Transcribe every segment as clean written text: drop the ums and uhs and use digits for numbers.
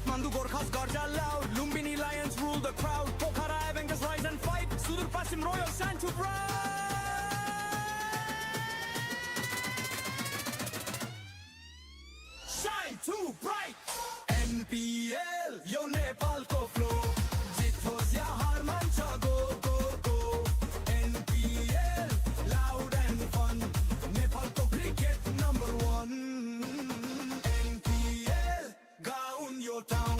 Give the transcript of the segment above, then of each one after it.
Kathmandu Gorkhas Garja loud, Lumbini Lions rule the crowd, Pokhara Avengers rise and fight, SudurPaschim Royals stand to shine too bright. NPL, yo Nepal ko flow, jit ho ya har mancha go go go. NPL, loud and fun, Nepal ko cricket #1. NPL, gaon your town,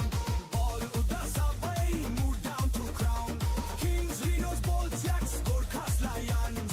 ball udas away, move down to crown. Kings, Rhinos, Bolts, Jacks, Gorkhas, Lion.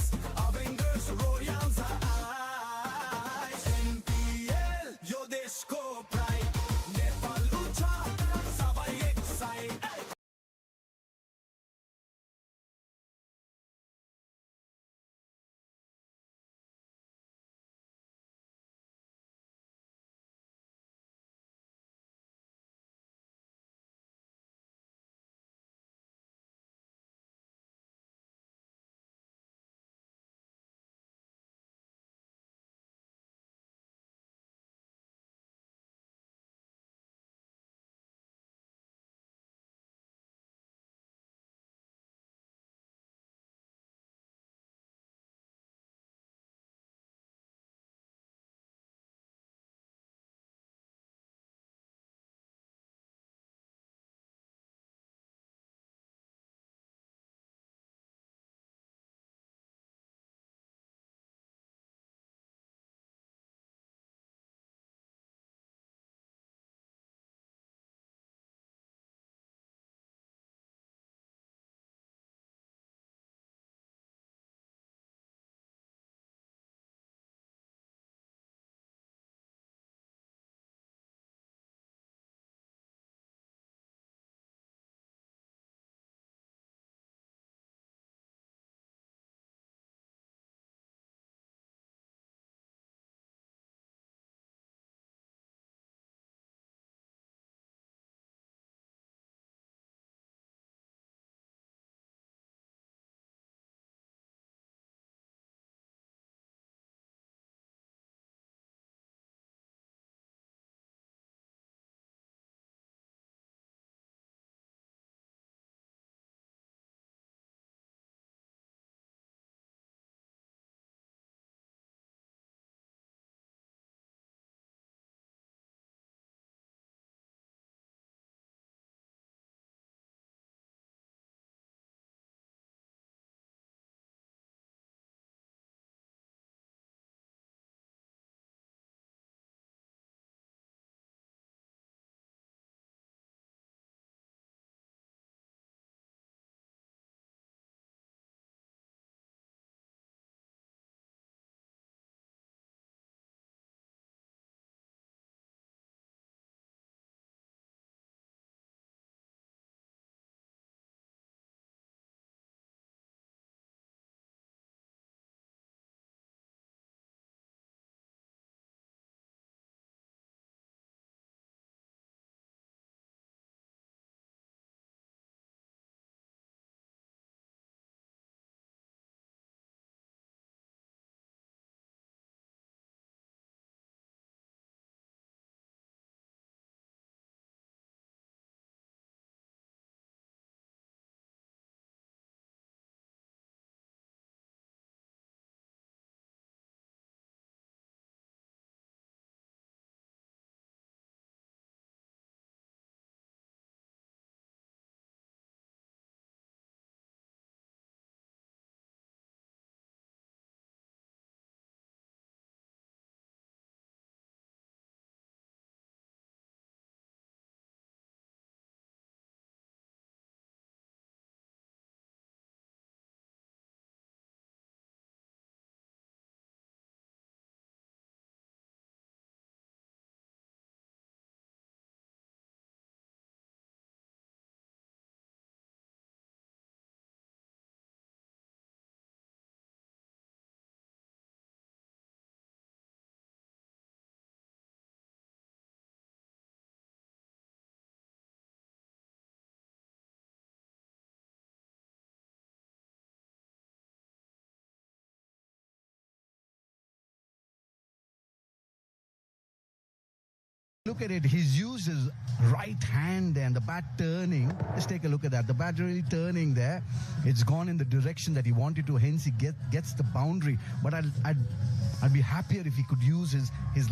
Look at it, he's used his right hand and the bat turning. Let's take a look at that. The bat really turning there. It's gone in the direction that he wanted to, hence he gets the boundary. But I'd be happier if he could use his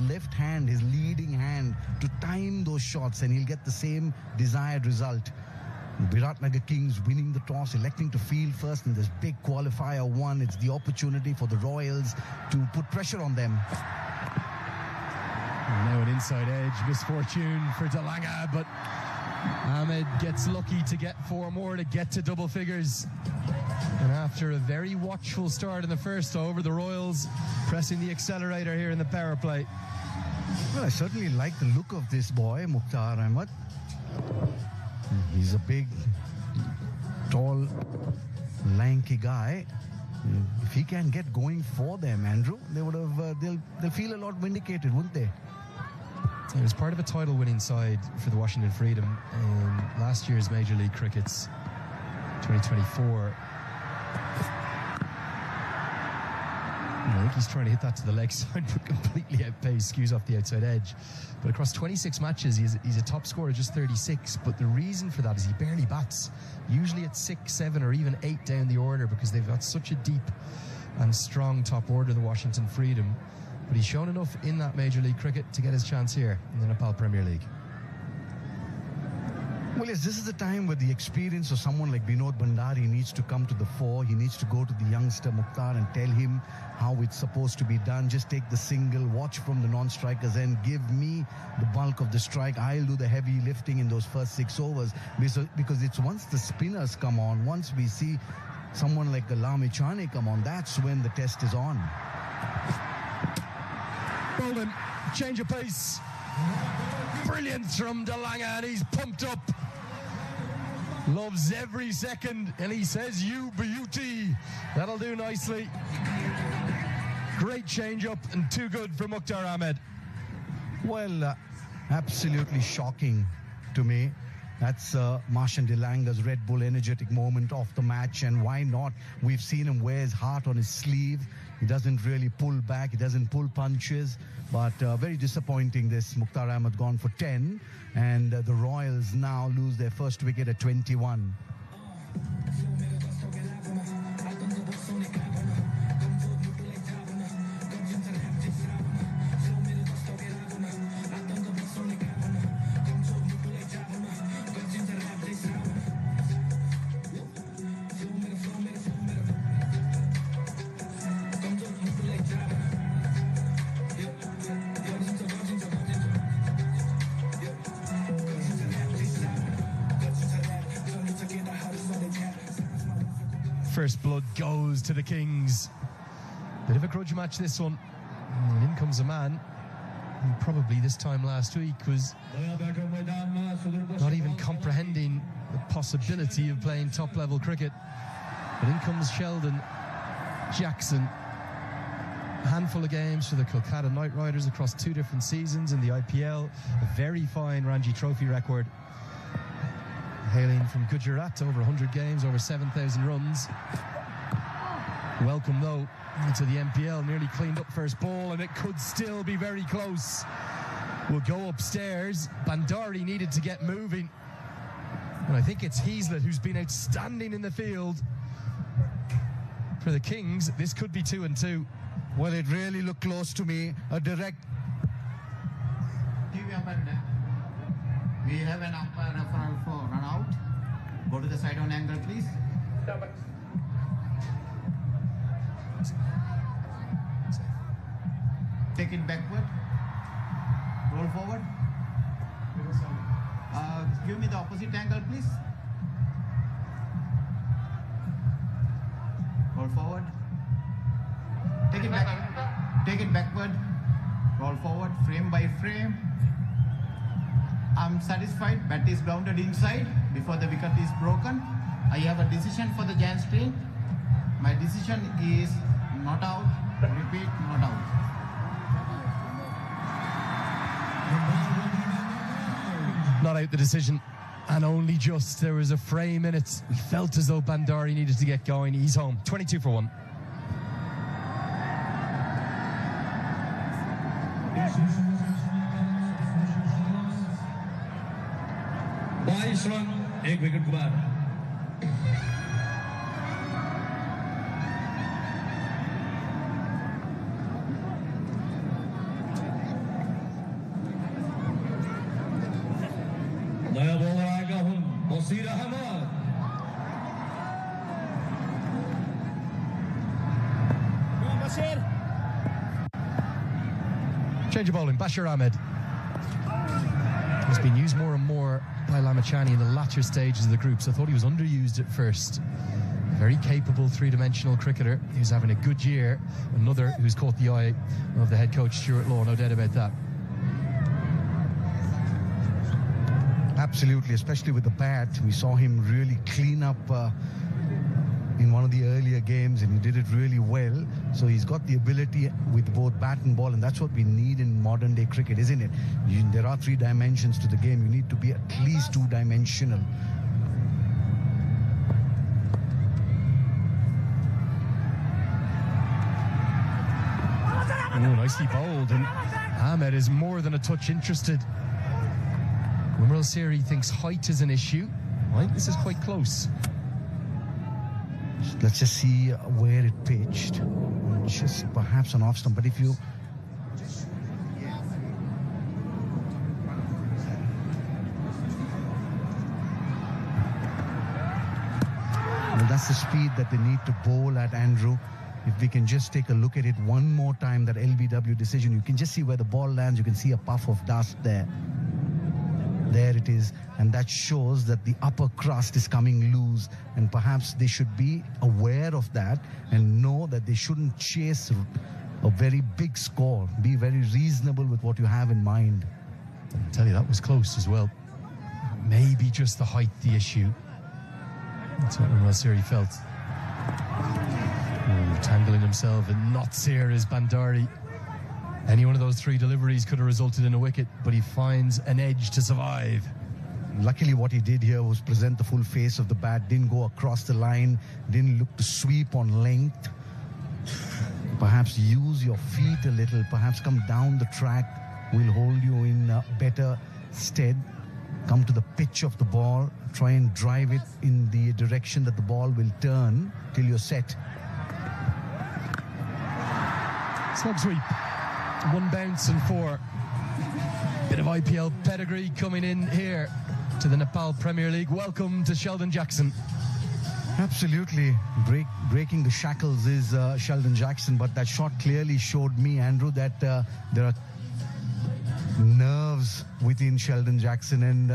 left hand, his leading hand, to time those shots, and he'll get the same desired result. Biratnagar Kings winning the toss, electing to field first in this big qualifier one. It's the opportunity for the Royals to put pressure on them. Now an inside edge, misfortune for Delanga, but Ahmed gets lucky to get 4 more to get to double figures. And after a very watchful start in the first over, the Royals pressing the accelerator here in the power play. Well, I certainly like the look of this boy, Mukhtar Ahmed. He's a big, tall, lanky guy. If he can get going for them, Andrew, they would have. They'll feel a lot vindicated, wouldn't they? It was part of a title-winning side for the Washington Freedom in last year's Major League Cricket's 2024. I think he's trying to hit that to the leg side, but completely outpaced, skews off the outside edge. But across 26 matches, he's a top scorer, just 36. But the reason for that is he barely bats. Usually at 6, 7, or even 8 down the order, because they've got such a deep and strong top order, the Washington Freedom. But he's shown enough in that Major League Cricket to get his chance here in the Nepal Premier League. Well, yes, this is the time where the experience of someone like Vinod Bhandari needs to come to the fore. He needs to go to the youngster Mukhtar and tell him how it's supposed to be done. Just take the single, watch from the non-strikers and give me the bulk of the strike. I'll do the heavy lifting in those first 6 overs. Because it's once the spinners come on, once we see someone like Lame Chane come on, that's when the test is on. Bolden, change of pace. Brilliant from Delanga, and he's pumped up. Loves every second, and he says, "You beauty." That'll do nicely. Great change up and too good for Mukhtar Ahmed. Well, absolutely shocking to me. That's Martian Delanga's Red Bull energetic moment of the match, and why not? We've seen him wear his heart on his sleeve. He doesn't really pull back. He doesn't pull punches. But very disappointing, this Mukhtar Ahmed gone for 10. And the Royals now lose their first wicket at 21. First blood goes to the Kings. Bit of a grudge match, this one. And in comes a man who probably this time last week was not even comprehending the possibility of playing top-level cricket. But in comes Sheldon Jackson. A handful of games for the Kolkata Knight Riders across 2 different seasons in the IPL. A very fine Ranji Trophy record. Hailing from Gujarat, over 100 games, over 7,000 runs. Welcome, though, into the NPL. Nearly cleaned up first ball, and it could still be very close. We'll go upstairs. Bhandari needed to get moving. And I think it's Heaslett who's been outstanding in the field. For the Kings, this could be 2-2. Well, it really looked close to me. A direct... We have an umpire referral for run out. Go to the side on angle, please. Take it backward. Roll forward. Give me the opposite angle, please. Roll forward. Take it back. Take it backward. Roll forward, frame by frame. I'm satisfied. Bat is grounded inside before the wicket is broken. I have a decision for the giant screen. My decision is not out. Repeat, not out. Not out the decision, and only just. There was a frame in it. We felt as though Bhandari needed to get going. He's home. 22 for 1. 22 run 1 wicket के बाद नया bowler आएगा Bashir Ahmed Change of bowling, Bashir Ahmed. He's been used more and more by Lamachani in the latter stages of the groups. I thought he was underused at first. Very capable three-dimensional cricketer. He's having a good year. Another who's caught the eye of the head coach, Stuart Law, no doubt about that. Absolutely, especially with the bat. We saw him really clean up in one of the earlier games, and he did it really well. So he's got the ability with both bat and ball, and that's what we need in modern day cricket, isn't it? There are 3 dimensions to the game. You need to be at least 2-dimensional. Oh, nicely bowled, and Ahmed is more than a touch interested. Wimrel Siri thinks height is an issue. I think this is quite close. Let's just see where it pitched. Just perhaps an off stump, but if you... Well, that's the speed that they need to bowl at, Andrew. If we can just take a look at it one more time, that LBW decision, you can just see where the ball lands. You can see a puff of dust there. There it is, and that shows that the upper crust is coming loose, and perhaps they should be aware of that and know that they shouldn't chase a very big score. Be very reasonable with what you have in mind. I tell you, that was close as well. Maybe just the height the issue. That's what Wimrel Siri felt. Tangling himself and not here is Bandari. Any one of those 3 deliveries could have resulted in a wicket, but he finds an edge to survive. Luckily, what he did here was present the full face of the bat, didn't go across the line, didn't look to sweep on length. Perhaps use your feet a little, perhaps come down the track, will hold you in better stead. Come to the pitch of the ball, try and drive it in the direction that the ball will turn till you're set. Slug sweep. 1 bounce and 4. Bit of IPL pedigree coming in here to the Nepal Premier League. Welcome to Sheldon Jackson. Absolutely. Breaking the shackles is Sheldon Jackson, but that shot clearly showed me, Andrew, that there are nerves within Sheldon Jackson, and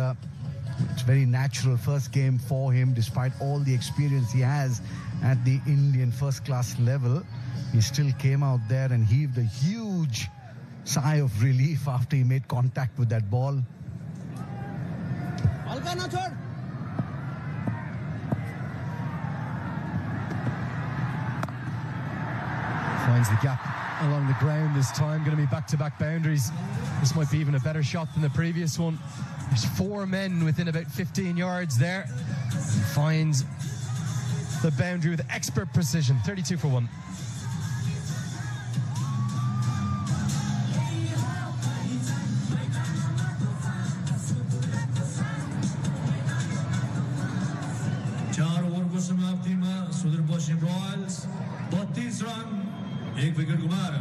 it's very natural. First game for him, despite all the experience he has at the Indian first-class level. He still came out there and heaved a huge sigh of relief after he made contact with that ball. Finds the gap along the ground this time. Going to be back-to-back boundaries. This might be even a better shot than the previous one. There's 4 men within about 15 yards there. He finds the boundary with expert precision. 32 for 1. SudurPaschim Royals 32 run 1 wicket गुमाया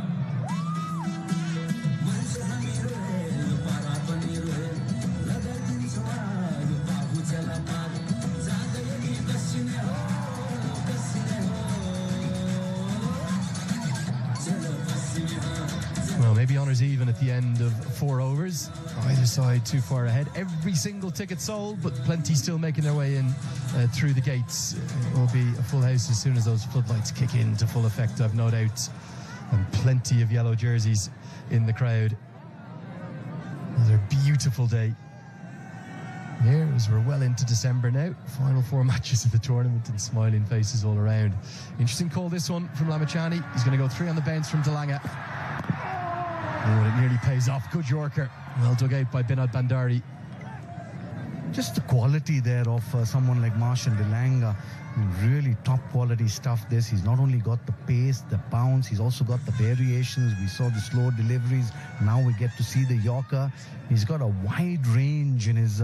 Well, maybe honours even at the end of 4 overs. Either side too far ahead. Every single ticket sold, but plenty still making their way in through the gates. It will be a full house as soon as those floodlights kick in to full effect, I've no doubt. And plenty of yellow jerseys in the crowd. Another beautiful day. Here, as we're well into December now, final 4 matches of the tournament and smiling faces all around. Interesting call, this one from Lamachani. He's going to go 3 on the bounce from Delanga. Oh, it nearly pays off. Good Yorker. Well dug out by Binod Bandari. just the quality there of someone like Marshall Delanga. Really top quality stuff. He's not only got the pace, the bounce, he's also got the variations. We saw the slow deliveries. Now we get to see the Yorker. He's got a wide range in his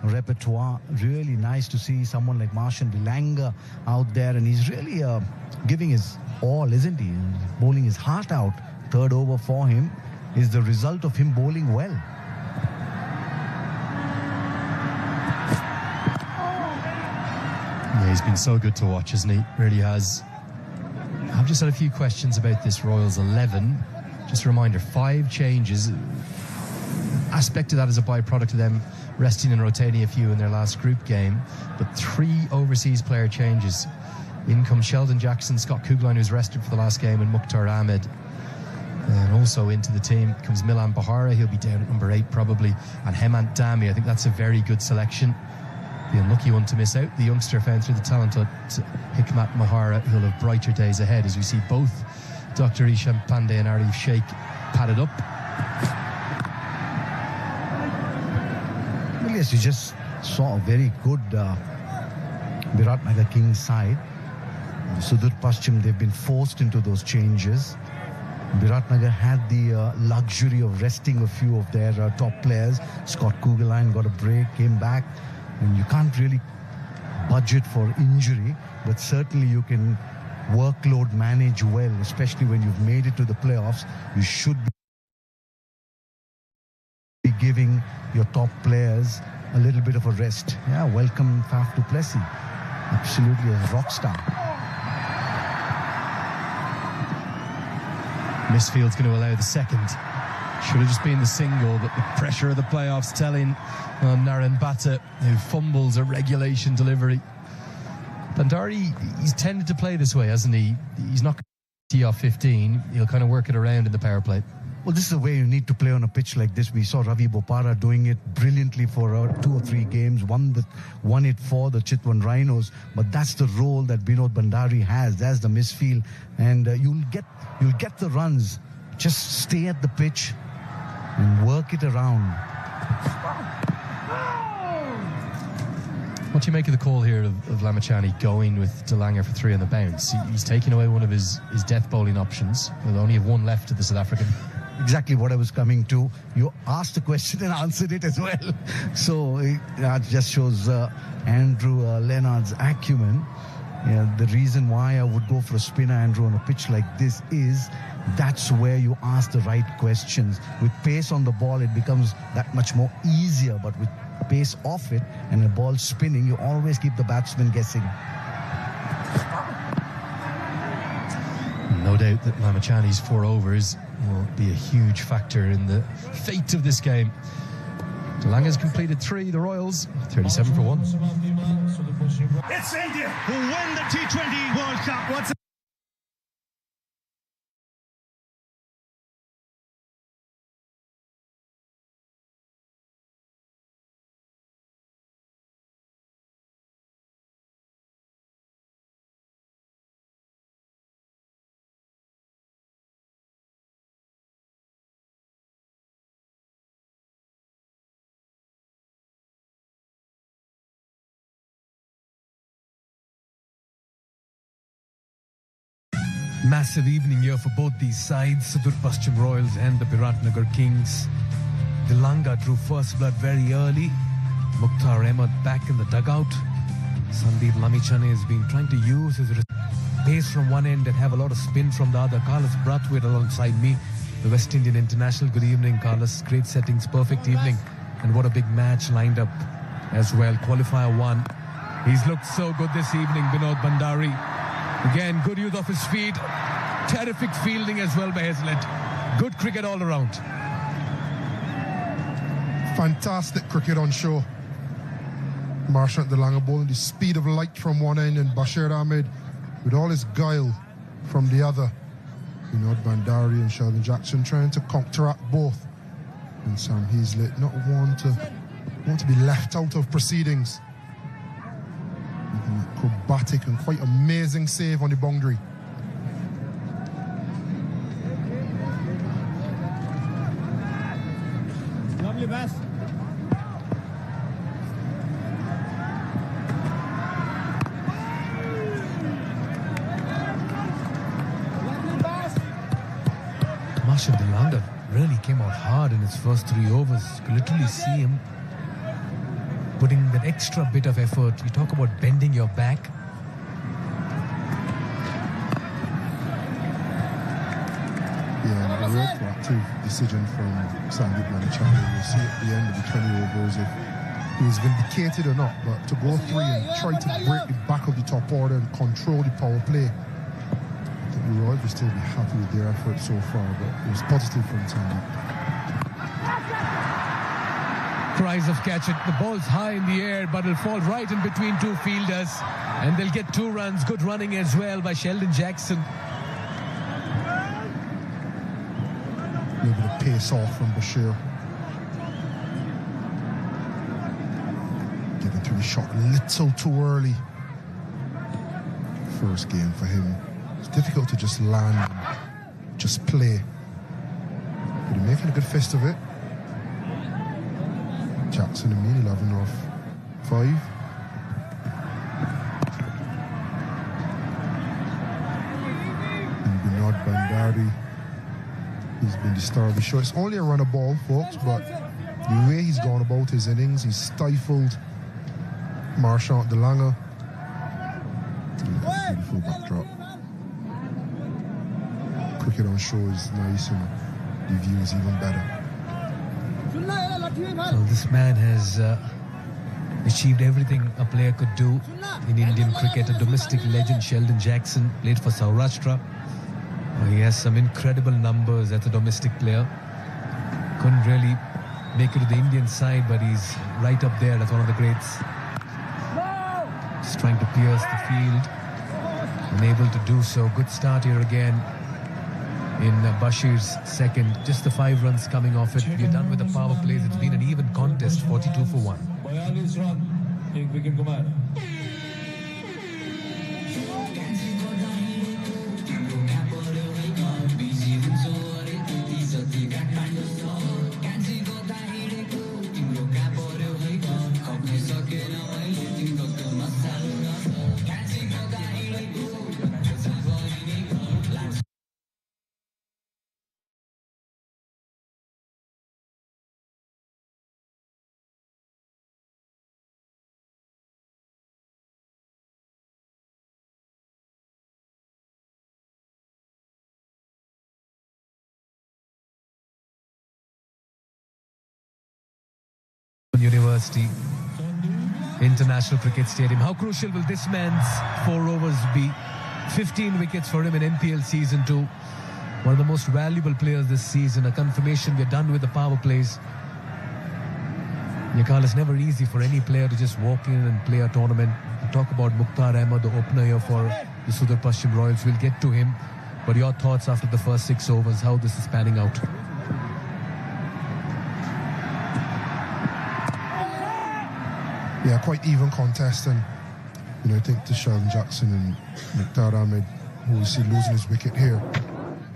repertoire. Really nice to see someone like Marshall Delanga out there, and he's really giving his all, isn't he? Bowling his heart out. Third over for him is the result of him bowling well. Yeah, he's been so good to watch, hasn't he? Really has. I've just had a few questions about this Royals 11. Just a reminder, 5 changes. Aspect of that is a byproduct of them resting and rotating a few in their last group game, but 3 overseas player changes. In comes Sheldon Jackson, Scott Kugline, who's rested for the last game, and Mukhtar Ahmed. And also into the team comes Milan Bahara. He'll be down at number 8 probably, and Hemant Dami. I think that's a very good selection. The unlucky one to miss out, the youngster found through the talent at Hikmat Mahara, who'll have brighter days ahead, as we see both Dr. Isham Pandey and Arif Sheikh padded up. Well, yes, you just saw a very good Biratnagar Kings side. SudurPaschim, they've been forced into those changes. Biratnagar had the luxury of resting a few of their top players. Scott Kugline got a break, came back. And you can't really budget for injury, but certainly you can workload manage well, especially when you've made it to the playoffs. You should be giving your top players a little bit of a rest. Yeah, welcome Faf du Plessis. Absolutely a rock star. Misfield's going to allow the second. Should have just been the single, but the pressure of the playoffs telling on Naren Bhatta, who fumbles a regulation delivery. Bandari, he's tended to play this way, hasn't he? He's not going to tee off 15. He'll kind of work it around in the power play. Well, this is the way you need to play on a pitch like this. We saw Ravi Bopara doing it brilliantly for 2 or 3 games, won it for the Chitwan Rhinos. But that's the role that Binod Bandari has. That's the misfield, and you'll get the runs. Just stay at the pitch and work it around. What do you make of the call here of Lamachani going with Delanga for 3 on the bounce? He's taking away one of his death bowling options. He'll only have 1 left to the South African. Exactly what I was coming to. You asked the question and answered it as well. So that just shows Andrew Leonard's acumen. Yeah, the reason why I would go for a spinner, Andrew, on a pitch like this is that's where you ask the right questions. With pace on the ball, it becomes that much more easier. But with pace off it and a ball spinning, you always keep the batsman guessing. No doubt that Lamachani's 4 overs will be a huge factor in the fate of this game. Delanga's completed 3, the Royals 37 for 1. It's India who win the T20 World Cup. What's massive evening here for both these sides, SudurPaschim Royals and the Biratnagar Kings. Delanga drew first blood very early. Mukhtar Ahmed back in the dugout. Sandeep Lamachani has been trying to use his pace from one end and have a lot of spin from the other. Carlos Brathwaite alongside me, the West Indian international. Good evening, Carlos. Great settings, perfect evening. And what a big match lined up as well. Qualifier 1. He's looked so good this evening, Binod Bandari. Again, good use of his feet. Terrific fielding as well by Hazlitt. Good cricket all around. Fantastic cricket on show. Marshall Delanga bowling the speed of light from one end, and Bashir Ahmed with all his guile from the other. Binod Bandari and Sheldon Jackson trying to counteract both. And Sam Hazlitt not want to be left out of proceedings. An acrobatic and quite amazing save on the boundary. lovely pass. Marshall Delanga really came out hard in his first 3 overs. You could literally see him putting that extra bit of effort. You talk about bending your back. Yeah, a real proactive decision from Sandeep Manichani. We'll see at the end of the 20 overs if he was vindicated or not. But to go 3 and try to break the back of the top order and control the power play, I think the Royals will still be happy with their effort so far, but it was positive from Sandeep. Tries of catch it. The ball's high in the air, but it'll fall right in between 2 fielders. And they'll get 2 runs. Good running as well by Sheldon Jackson. A little bit of pace off from Bashir. Getting to the shot a little too early. First game for him. It's difficult to just land and just play. But he's making a good fist of it. Jackson and Meany 11 off 5. And Binod Bandari, he's been the star of the show. It's only a run of ball, folks, but the way he's gone about his innings, he's stifled Marchant Delanga. Beautiful backdrop. Cricket on show is nice and the view is even better. So this man has achieved everything a player could do in Indian cricket. A domestic legend, Sheldon Jackson, played for Saurashtra. He has some incredible numbers as a domestic player. Couldn't really make it to the Indian side, but he's right up there as one of the greats. Just trying to pierce the field. Unable to do so. Good start here again in Bashir's second. Just the 5 runs coming off it. We're done with the power plays. It's been an even contest, 42 for 1. 42 run, 1 wicket Kumar. University International Cricket Stadium. How crucial will this man's 4 overs be? 15 wickets for him in NPL Season 2. One of the most valuable players this season. A confirmation we're done with the power plays. Yakal, it's never easy for any player to just walk in and play a tournament. We'll talk about Mukhtar Ahmed, the opener here for the SudurPaschim Royals. We'll get to him. But your thoughts after the first 6 overs, how this is panning out? Yeah, quite even contest, and I think to Sheldon Jackson and Mukhtar Ahmed, who we see losing his wicket here.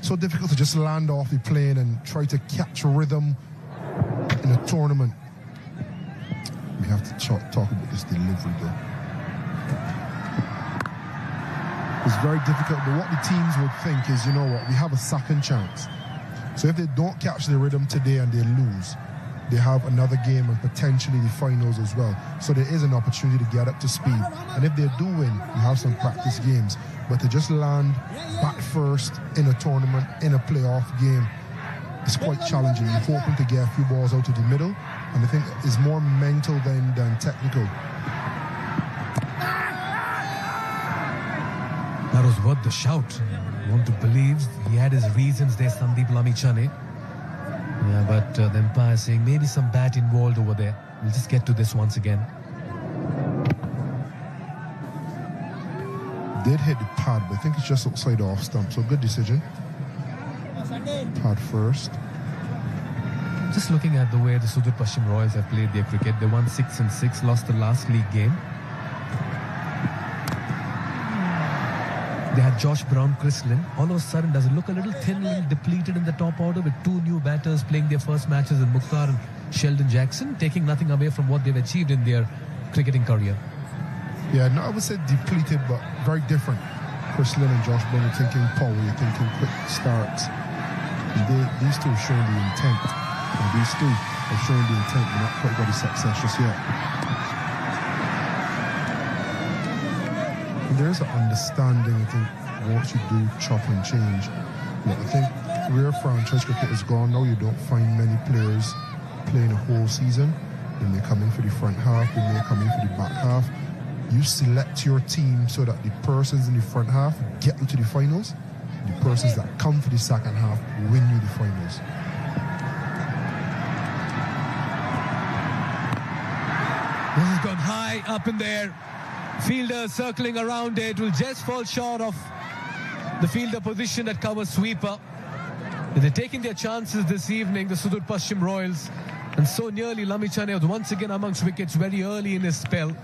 So difficult to just land off the plane and try to catch a rhythm in a tournament. We have to talk about this delivery though. It's very difficult, but what the teams would think is, we have a second chance. So if they don't catch the rhythm today and they lose, they have another game and potentially the finals as well. So there is an opportunity to get up to speed. And if they do win, you have some practice games. But to just land bat first in a tournament, in a playoff game, it's quite challenging. You're hoping to get a few balls out of the middle, and I think it's more mental than technical. That was worth the shout. I want to believe he had his reasons there, Sandeep Lamichhane. Yeah, but the umpire saying maybe some bat involved over there. We'll just get to this once again. Did hit the pad, but I think it's just outside the off stump. So good decision. Pad first. Just looking at the way the SudurPaschim Royals have played their cricket. They won 6 and 6, lost the last league game. They had Josh Brown, Chris Lynn. All of a sudden, does it look a little thin, a little depleted in the top order with 2 new batters playing their first matches in Mukhtar and Sheldon Jackson, taking nothing away from what they've achieved in their cricketing career? Yeah, no, I would say depleted, but very different. Chris Lynn and Josh Brown, you're thinking power, you're thinking quick starts. These two have shown the intent. And these two have shown the intent, but not quite got the success just yet. And there's an understanding, I think, once you do chop and change. But I think where franchise cricket is gone now, you don't find many players playing a whole season. They may come in for the front half, they may come in for the back half. You select your team so that the persons in the front half get you to the finals. The persons that come for the second half win you the finals. This has gone high up in there. Fielder circling around it will just fall short of the fielder position that covers sweeper. They're taking their chances this evening, the SudurPaschim Royals. And so nearly Lamichane was once again amongst wickets very early in his spell.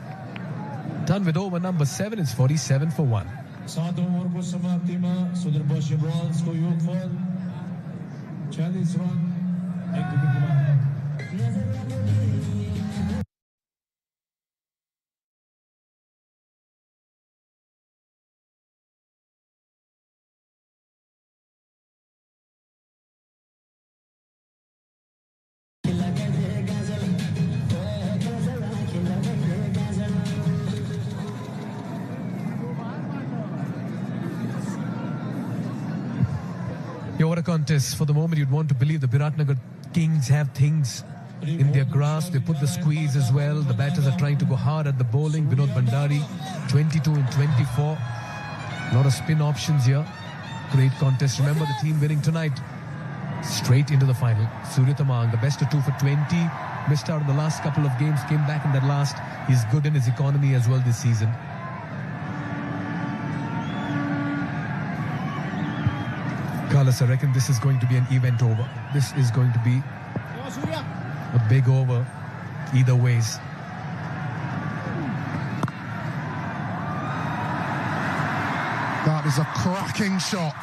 Done with over number 7, it's 47 for 1. 7 over को समाप्ति में Sudurpaschim Royals को योगफल 40 run 1 wicket गुमाया. What a contest. For the moment, you'd want to believe the Biratnagar Kings have things in their grasp. They put the squeeze as well. The batters are trying to go hard at the bowling. Vinod Bhandari, 22 and 24. A lot of spin options here. Great contest. Remember the team winning tonight. Straight into the final. Surya Tamang, the best of 2 for 20. Missed out in the last couple of games. Came back in that last. He's good in his economy as well this season. Carlos, I reckon this is going to be an event over. This is going to be a big over either ways. That is a cracking shot.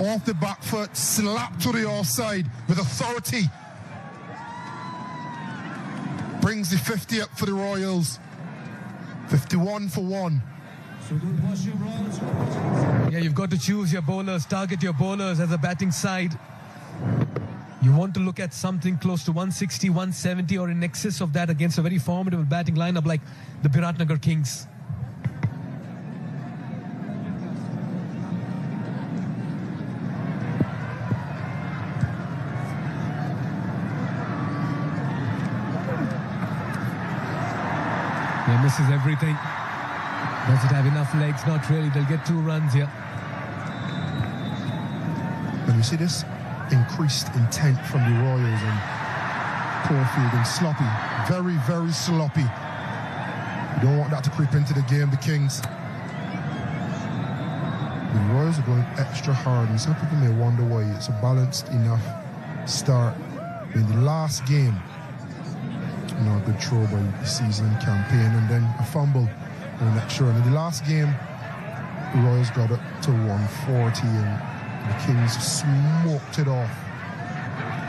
Off the back foot, slapped to the offside with authority. Brings the 50 up for the Royals. 51 for 1. Yeah, you've got to choose your bowlers, target your bowlers as a batting side. You want to look at something close to 160, 170 or in excess of that against a very formidable batting lineup like the Biratnagar Kings. Yeah, misses everything. Does it have enough legs? Not really. They'll get 2 runs here. And you see this increased intent from the Royals and poor fielding. Sloppy. Very, very sloppy. You don't want that to creep into the game, the Kings. The Royals are going extra hard, and some people may wonder why. It's a balanced enough start. In the last game, a good throw by the season campaign, and then a fumble. And extra. And in the last game, the Royals got up to 140 and the Kings smoked it off.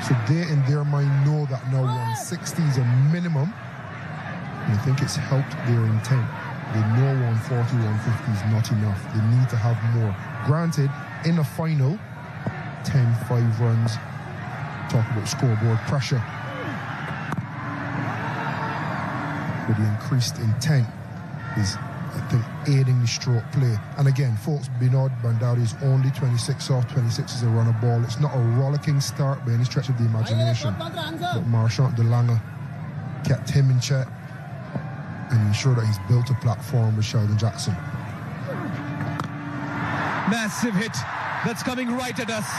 So they, in their mind, know that now 160 is a minimum. And I think it's helped their intent. They know 140, 150 is not enough. They need to have more. Granted, in the final, 10-5 runs. Talk about scoreboard pressure. But the increased intent is, I think, aiding the stroke play. And again, folks, Vinod Bhandari is only 26 off. 26 is a runner ball. It's not a rollicking start by any stretch of the imagination. But Marchant de Lange kept him in check and ensured that he's built a platform with Sheldon Jackson. Massive hit. That's coming right at us.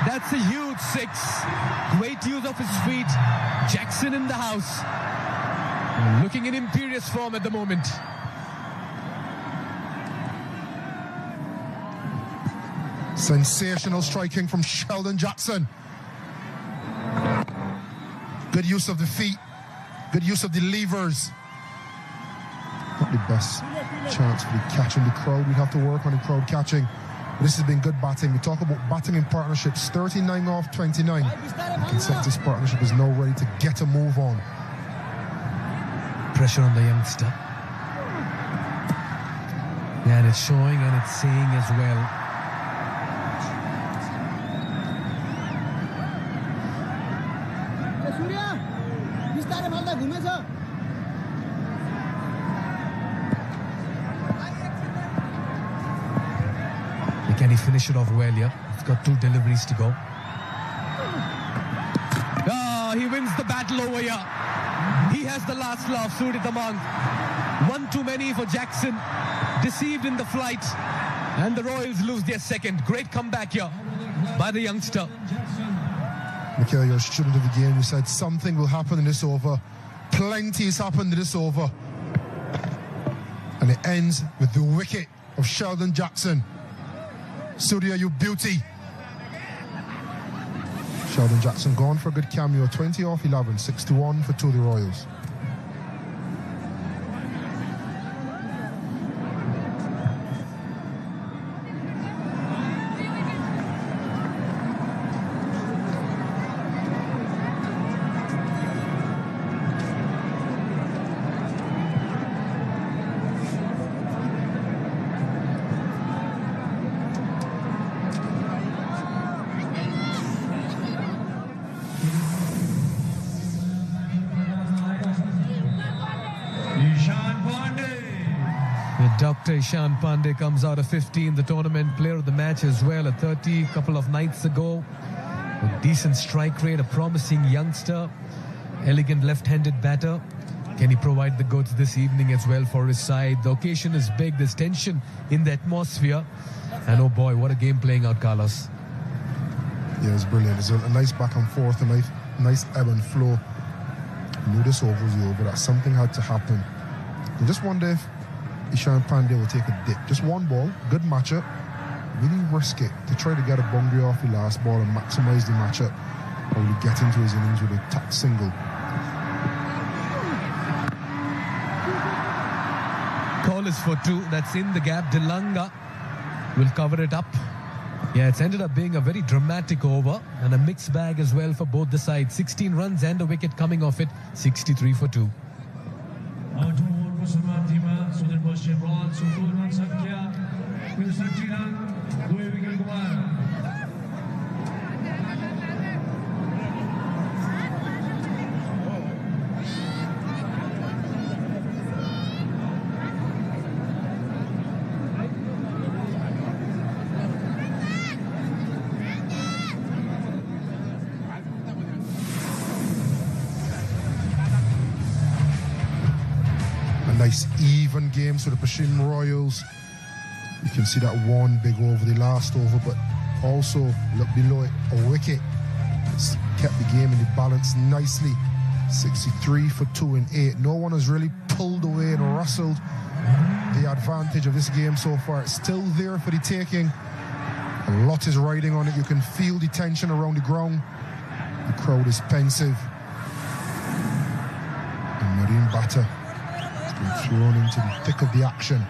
That's a huge 6. Great use of his feet. Jackson in the house. Looking in imperious form at the moment. Sensational striking from Sheldon Jackson. Good use of the feet. Good use of the levers. Not the best chance for the catch in the crowd. We have to work on the crowd catching. But this has been good batting. We talk about batting in partnerships. 39 off 29. The consensus partnership is now ready to get a move on. Pressure on the youngster. Yeah, and it's showing and it's saying as well. Can he finish it off well here? He's got 2 deliveries to go. He wins the battle over here. He has the last laugh, Surya Damang. One too many for Jackson. Deceived in the flight. And the Royals lose their second. Great comeback here by the youngster. Mikhail, you're a student of the game. You said something will happen in this over. Plenty has happened in this over. And it ends with the wicket of Sheldon Jackson. Surya, you beauty. Sheldon Jackson gone for a good cameo. 20 off 11, 6-1 for 2 of the Royals. Dr. Ishan Pandey comes out of 15, the tournament player of the match as well, at 30 a couple of nights ago. A decent strike rate, a promising youngster, elegant left-handed batter. Can he provide the goods this evening as well for his side? The occasion is big, there's tension in the atmosphere. And oh boy, what a game playing out, Carlos. Yeah, it's brilliant. It's a nice back and forth, a nice ebb and flow. I knew this over was over, that something had to happen. I just wonder if Ishan Pandey will take a dip. Just one ball, good matchup. Really risk it to try to get a boundary off the last ball and maximise the matchup. Probably get into his innings with a tack single. Call is for 2. That's in the gap. Dilanga will cover it up. Yeah, it's ended up being a very dramatic over and a mixed bag as well for both the sides. 16 runs and a wicket coming off it. 63 for 2. SudurPaschim Bronze, 2 run संख्या 60 run 2 wicket गुमाया. Nice even game, so the SudurPaschim Royals. You can see that one big over the last over, but also look below it, a wicket. It's kept the game in the balance nicely. 63 for 2 in 8. No one has really pulled away and rustled the advantage of this game so far. It's still there for the taking. A lot is riding on it. You can feel the tension around the ground. The crowd is pensive. And Marine batter been thrown into the thick of the action.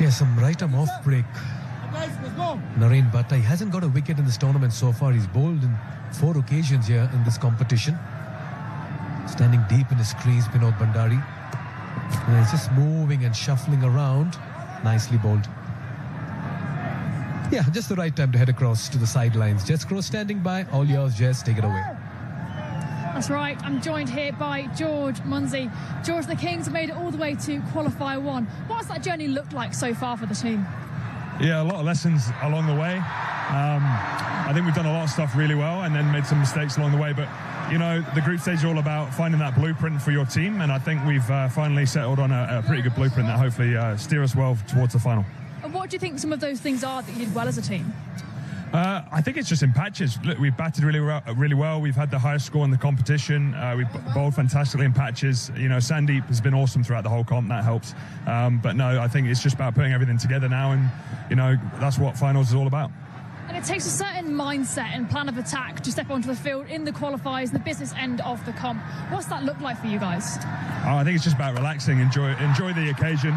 Yeah, some right-arm off break. Narendra Bhatta, he hasn't got a wicket in this tournament so far. He's bowled in 4 occasions here in this competition. Standing deep in his crease, Binod Bhandari. And he's just moving and shuffling around. Nicely bowled. Yeah, just the right time to head across to the sidelines. Jess Cross standing by. All yours, Jess. Take it away. That's right. I'm joined here by George Munsey. George, the Kings have made it all the way to qualifier 1. What has that journey looked like so far for the team? Yeah, a lot of lessons along the way. I think we've done a lot of stuff really well and then made some mistakes along the way. But, you know, the group stage is all about finding that blueprint for your team. And I think we've finally settled on a pretty good blueprint that hopefully steer us well towards the final. And what do you think some of those things are that you did well as a team? I think it's just in patches. Look, we've batted really well. We've had the highest score in the competition. We've bowled fantastically in patches. You know, Sandeep has been awesome throughout the whole comp. That helps. But no, I think it's just about putting everything together now. And, you know, that's what finals is all about. And it takes a certain mindset and plan of attack to step onto the field in the qualifiers, the business end of the comp. What's that look like for you guys? I think it's just about relaxing, enjoy the occasion.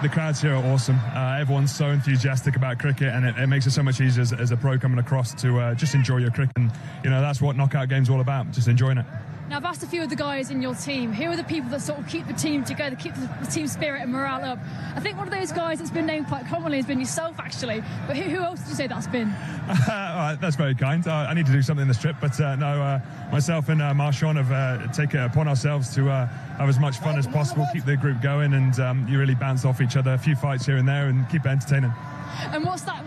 The crowds here are awesome. Everyone's so enthusiastic about cricket, and it makes it so much easier as a pro coming across to just enjoy your cricket. And, you know, that's what knockout game's all about, just enjoying it. Now, I've asked a few of the guys in your team, who are the people that sort of keep the team together, keep the team spirit and morale up? I think one of those guys that's been named quite commonly has been yourself, actually. But who else did you say that's been? That's very kind. I need to do something in this trip, but no, myself and Marshawn have taken it upon ourselves to have as much fun as possible, keep the group going, and you really bounce off each other, a few fights here and there, and keep it entertaining. And what's that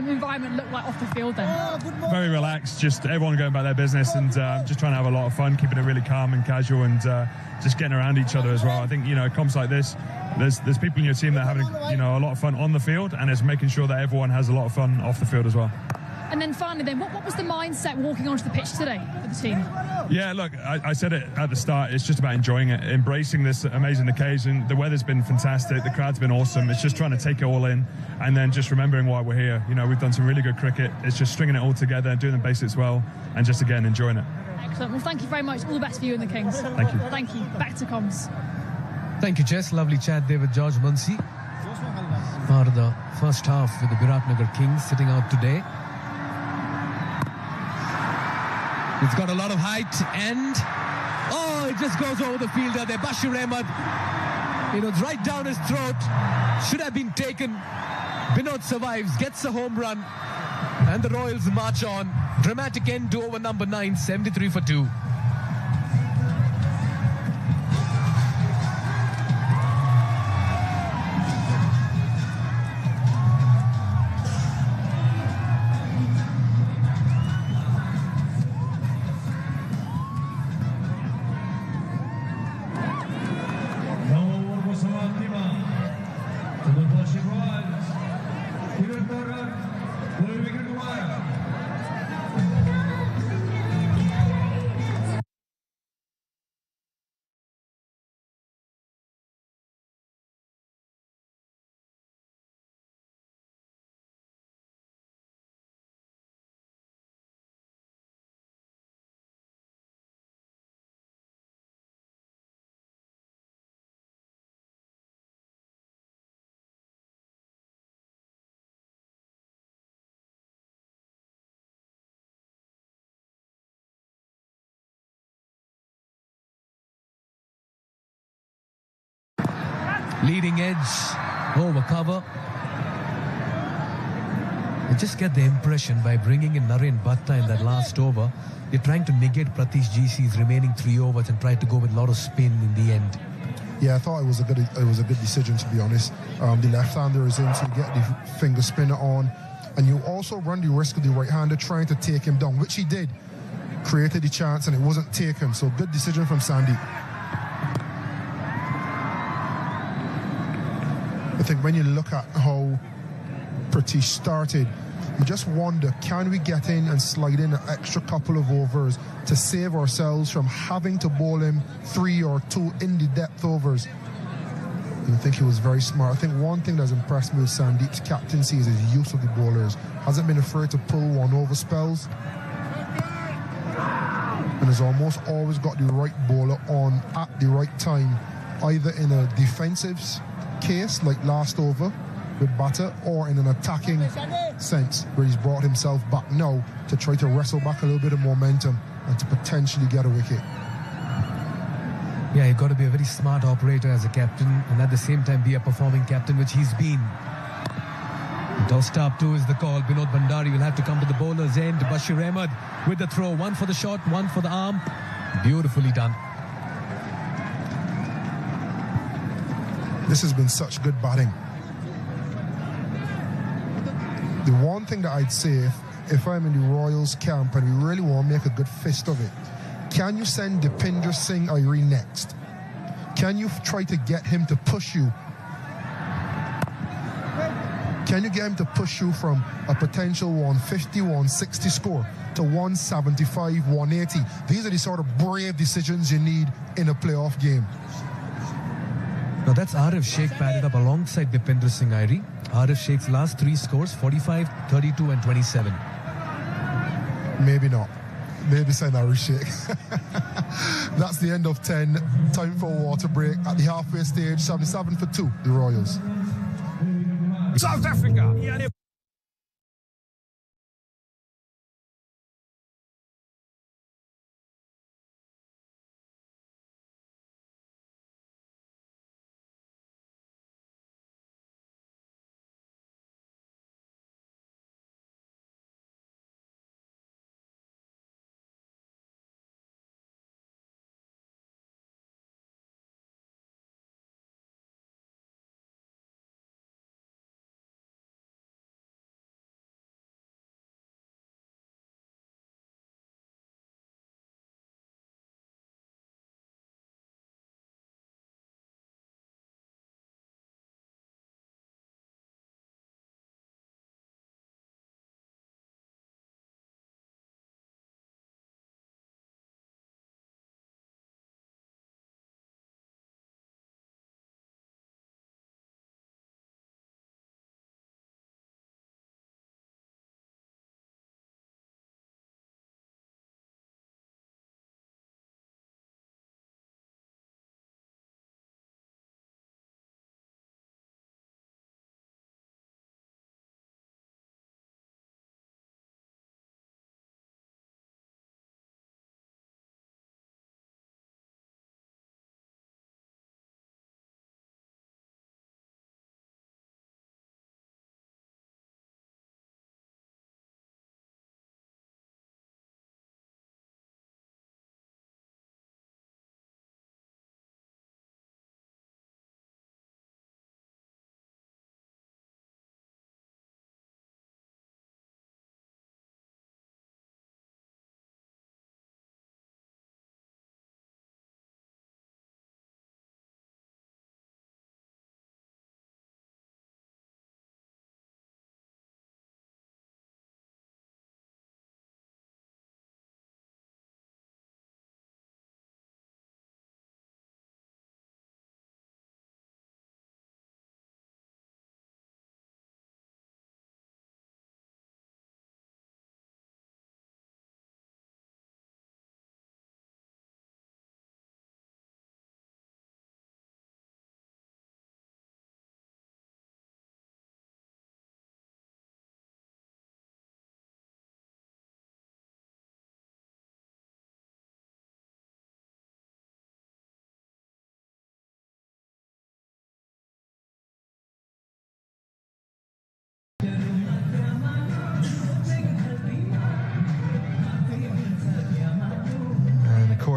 environment look like off the field then? Very relaxed, just everyone going about their business and just trying to have a lot of fun, keeping it really calm and casual, and just getting around each other as well. I think, comps like this, there's people in your team that are having a lot of fun on the field, and it's making sure that everyone has a lot of fun off the field as well. And then finally, then, what was the mindset walking onto the pitch today for the team? Yeah, look, I said it at the start. It's just about enjoying it, embracing this amazing occasion. The weather's been fantastic. The crowd's been awesome. It's just trying to take it all in, and then just remembering why we're here. We've done some really good cricket. It's just stringing it all together, doing the basics well, and just, again, enjoying it. Excellent. Well, thank you very much. All the best for you and the Kings. Thank you. Thank you. Back to comms. Thank you, Jess. Lovely chat there with George Muncy. Part of the first half with the Biratnagar Kings sitting out today. It's got a lot of height and it just goes over the fielder there. Bashir Ahmed, it's right down his throat. Should have been taken. Binod survives, gets a home run, and the Royals march on. Dramatic end to over number 9, 73 for 2. SudurPaschim Royals, Biratnagar Vs Leading edge over cover. You just get the impression by bringing in Naren Bhatta in that last over, you're trying to negate Pratish GC's remaining 3 overs and try to go with a lot of spin in the end. Yeah, I thought it was a good decision, to be honest. The left-hander is in, so you get the finger spinner on, and you also run the risk of the right-hander trying to take him down, which he did. Created the chance and it wasn't taken, so good decision from Sandeep. I think when you look at how Pratish started, you just wonder, can we get in and slide in an extra couple of overs to save ourselves from having to bowl him 3 or 2 in the depth overs? And I think he was very smart. I think one thing that's impressed me with Sandeep's captaincy is his use of the bowlers. Hasn't been afraid to pull 1 over spells. And has almost always got the right bowler on at the right time, either in a defensive case like last over with Bhatta, or in an attacking sense where he's brought himself back now to try to wrestle back a little bit of momentum and to potentially get a wicket. Yeah, you've got to be a very smart operator as a captain and at the same time be a performing captain, which he's been. Tossed up 2 is the call. Binod Bhandari will have to come to the bowler's end. Bashir Ahmed with the throw. 1 for the shot, 1 for the arm. Beautifully done. This has been such good batting. The one thing that I'd say, if I'm in the Royals camp and we really want to make a good fist of it, can you send Dipinder Singh Airi next? Can you try to get him to push you? Can you get him to push you from a potential 150, 160 score to 175, 180? These are the sort of brave decisions you need in a playoff game. Now that's Arif Sheikh padded up alongside Dipinder Singh Airi. Arif Sheikh's last 3 scores, 45, 32 and 27. Maybe not. Maybe send Arif Sheikh. That's the end of 10. Time for a water break at the halfway stage. 77 for 2, the Royals. South Africa.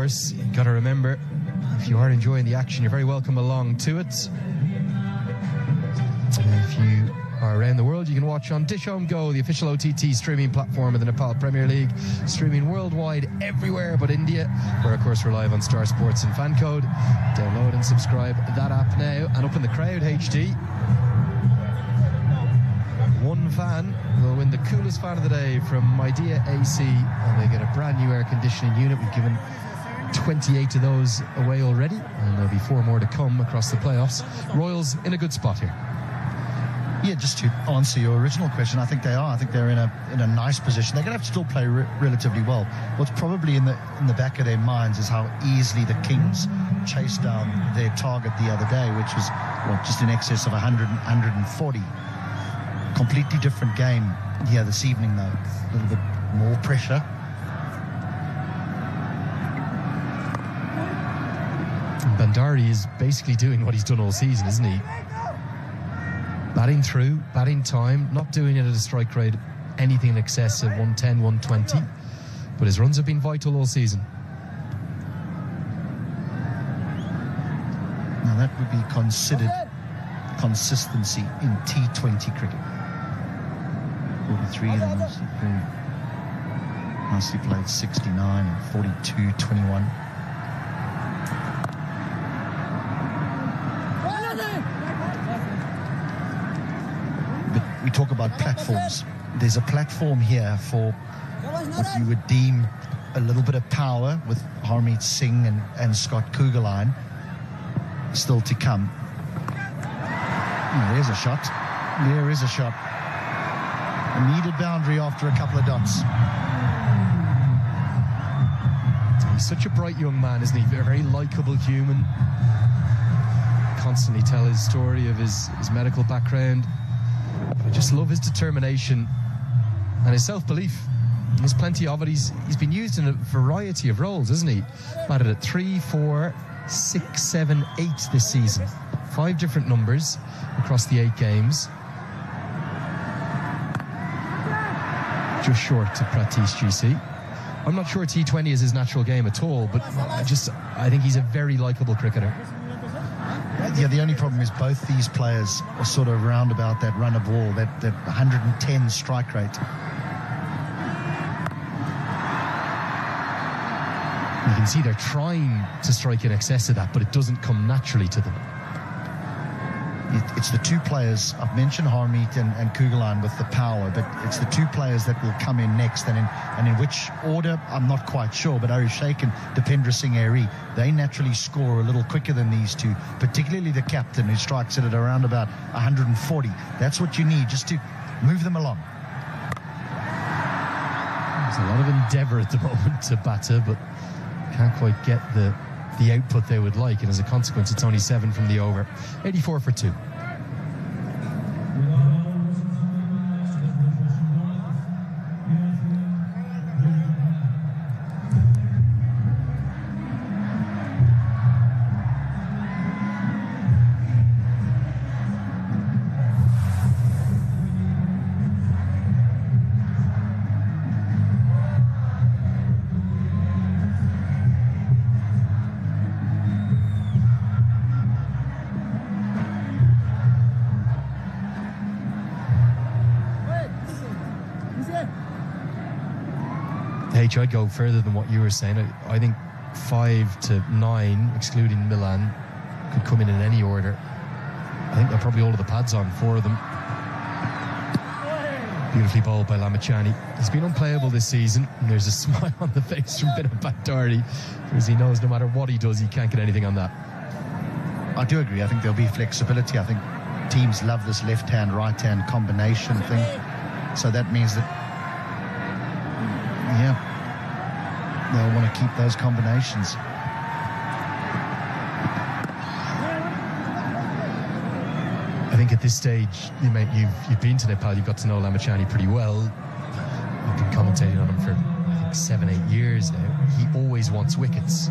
course, you've got to remember, if you are enjoying the action, you're very welcome along to it. If you are around the world, you can watch on Dish Home Go, the official OTT streaming platform of the Nepal Premier League, streaming worldwide everywhere but India, where of course we're live on Star Sports and Fancode. Download and subscribe that app now. And up in the crowd HD, one fan will win the coolest fan of the day from Midea AC, and they get a brand new air conditioning unit. We've given 28 of those away already, and there'll be 4 more to come across the playoffs. Royals in a good spot here. Yeah, just to answer your original question, I think they are. I think they're in a nice position. They're going to have to still play relatively well. What's probably in the back of their minds is how easily the Kings chased down their target the other day, which was just in excess of 140. Completely different game here this evening, though. A little bit more pressure. Bandari is basically doing what he's done all season, isn't he? Batting through, batting time, not doing it at a strike rate anything in excess of 110, 120. But his runs have been vital all season. Now that would be considered consistency in T20 cricket. 43, then nicely played 69 and 42, 21. We talk about platforms. There's a platform here for what you would deem a little bit of power with Harmeet Singh and Scott Kugelheim still to come. Oh, there's a shot. There is a shot. A needed boundary after a couple of dots. He's such a bright young man, isn't he? A very likeable human. Constantly tell his story of his medical background. I just love his determination and his self-belief. There's plenty of it. He's been used in a variety of roles, isn't he? Batted at 3, 4, 6, 7, 8 this season. 5 different numbers across the 8 games. Just short to Pratish GC. I'm not sure T20 is his natural game at all, but I think he's a very likeable cricketer. Yeah, the only problem is both these players are sort of round about that run of ball, that 110 strike rate. You can see they're trying to strike in excess of that, but it doesn't come naturally to them. It's the 2 players, I've mentioned Harmeet and Kugelheim with the power, but it's the 2 players that will come in next, and in which order, I'm not quite sure, but Ari Sheikh and Dipendra Singh Airy, they naturally score a little quicker than these 2, particularly the captain, who strikes it at around about 140. That's what you need, just to move them along. There's a lot of endeavour at the moment to batter, but can't quite get the output they would like, and as a consequence it's only 7 from the over. 84 for 2. I'd go further than what you were saying. I think 5 to 9, excluding Milan, could come in any order. I think they're probably all of the pads on, 4 of them. Beautifully bowled by Lamachani. He's been unplayable this season, and there's a smile on the face from Biratnagar Bandari, because he knows no matter what he does, he can't get anything on that. I do agree. I think there'll be flexibility. I think teams love this left-hand, right-hand combination thing. So that means that, yeah, they'll want to keep those combinations. I think at this stage, you've been to Nepal, you've got to know Lamachani pretty well. I've been commentating on him for, I think, 7, 8 years now. He always wants wickets.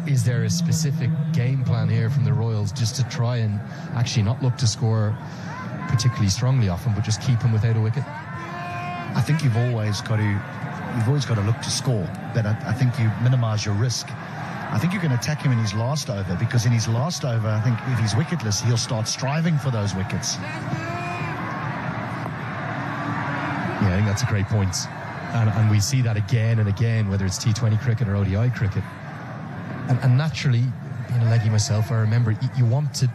Is there a specific game plan here from the Royals just to try and actually not look to score particularly strongly off him, but just keep him without a wicket? I think you've always got to you've always got to look to score, but I think you minimise your risk. I think you can attack him in his last over, because in his last over, I think if he's wicketless, he'll start striving for those wickets. Yeah, I think that's a great point. And we see that again and again, whether it's T20 cricket or ODI cricket. And naturally, being a leggy myself, I remember you want to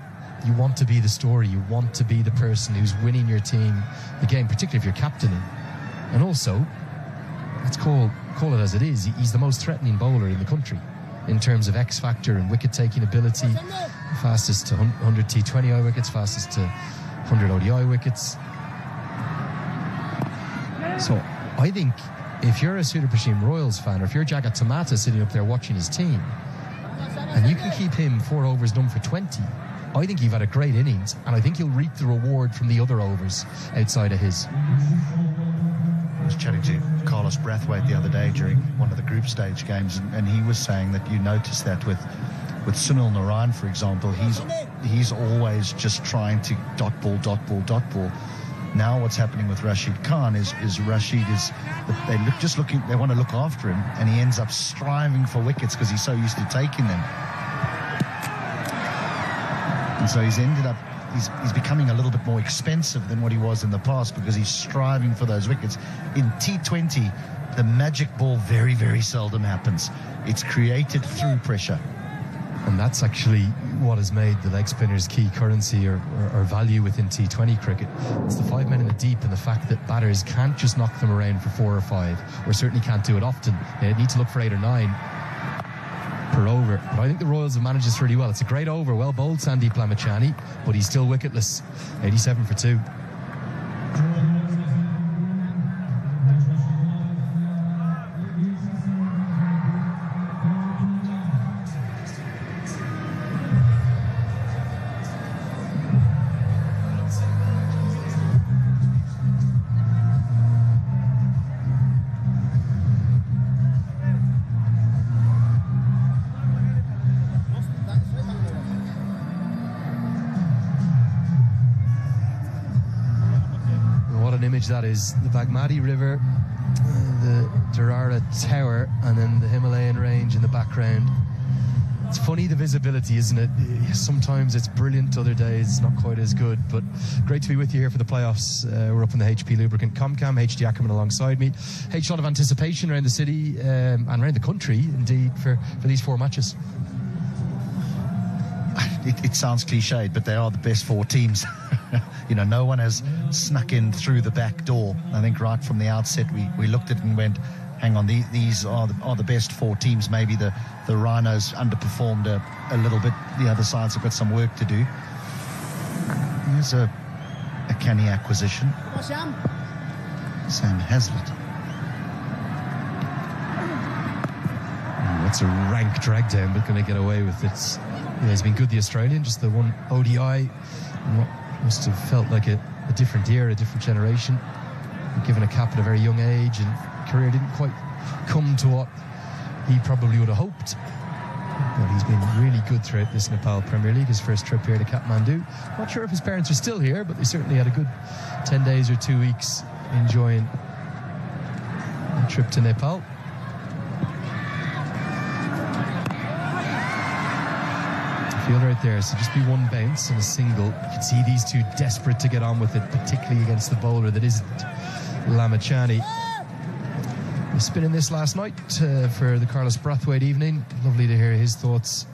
be the story. You want to be the person who's winning your team the game, particularly if you're captaining. And also, let's call it as it is, he's the most threatening bowler in the country in terms of X factor and wicket-taking ability. Fastest to 100 T20I wickets, fastest to 100 ODI wickets. So I think if you're a SudurPaschim Royals fan, or if you're Jagat Tamata sitting up there watching his team, and you can keep him 4 overs done for 20, I think you've had a great innings, and I think you'll reap the reward from the other overs outside of his. I was chatting to Carlos Brathwaite the other day during one of the group stage games, and he was saying that you notice that with Sunil Narayan, for example, he's always just trying to dot ball. Now what's happening with Rashid Khan is Rashid is they want to look after him, and he ends up striving for wickets because he's so used to taking them. And so he's becoming a little bit more expensive than what he was in the past, because he's striving for those wickets. In T20, the magic ball very, very seldom happens. It's created through pressure. And that's actually what has made the leg spinners key currency or value within T20 cricket. It's the 5 men in the deep, and the fact that batters can't just knock them around for 4 or 5, or certainly can't do it often. They need to look for 8 or 9 per over. But I think the Royals have managed this really well. It's a great over, well bowled Sandeep Lamachani, but he's still wicketless. 87 for 2. That is the Bagmati River, the Durrara Tower, and then the Himalayan range in the background. It's funny, the visibility, isn't it? Sometimes it's brilliant, other days it's not quite as good, but great to be with you here for the playoffs. We're up in the HP Lubricant Comcam, HD Ackerman alongside me. A lot of anticipation around the city and around the country, indeed, for these 4 matches. It sounds cliched, but they are the best 4 teams. No one has snuck in through the back door. I think right from the outset we looked at it and went, hang on, these are the best 4 teams. Maybe the Rhinos underperformed a little bit. The other sides have got some work to do. Here's a canny acquisition. Sam Hazlitt. That's a rank drag down, but going to get away with it. He's been good, the Australian, just the one ODI. Must have felt like a different year, a different generation. Given a cap at a very young age, and career didn't quite come to what he probably would have hoped. But he's been really good throughout this Nepal Premier League, his first trip here to Kathmandu. Not sure if his parents are still here, but they certainly had a good 10 days or 2 weeks enjoying a trip to Nepal. Field right there, so just be one bounce and a single. You can see these two desperate to get on with it, particularly against the bowler that isn't Lamachani. Was spinning this last night for the Carlos Brathwaite evening. Lovely to hear his thoughts.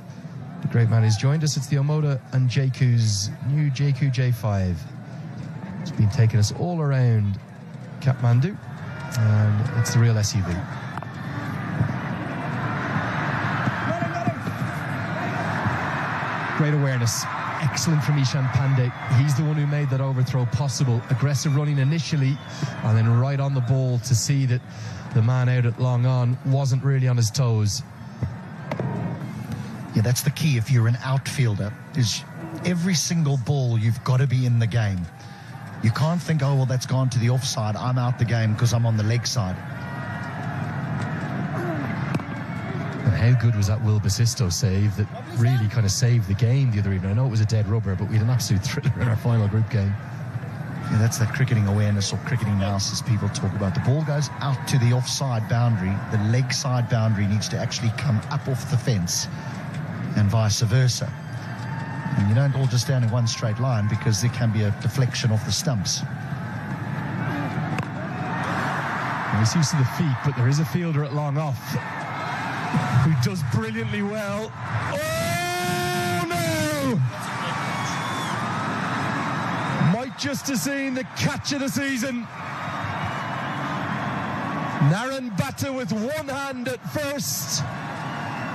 The great man who's joined us. It's the Omoda and JQ's new JQ J5. It's been taking us all around Kathmandu, and it's the real SUV. Great awareness. Excellent from Ishan Pandey. He's the one who made that overthrow possible. Aggressive running initially, and then right on the ball to see that the man out at long on wasn't really on his toes. Yeah, that's the key if you're an outfielder, is every single ball you've got to be in the game. You can't think, oh, well, that's gone to the offside, I'm out the game because I'm on the leg side. And how good was that Will Basisto save that really kind of saved the game the other evening? I know it was a dead rubber, but we had an absolute thriller in our final group game. Yeah, that's that cricketing awareness or cricketing analysis people talk about. The ball goes out to the offside boundary. The leg side boundary needs to actually come up off the fence and vice versa. And you don't all just stand in one straight line because there can be a deflection off the stumps. Well, he's used to the feet, but there is a fielder at long off who does brilliantly well. Oh, no! Might just have seen the catch of the season. Naren Batta with one hand at first.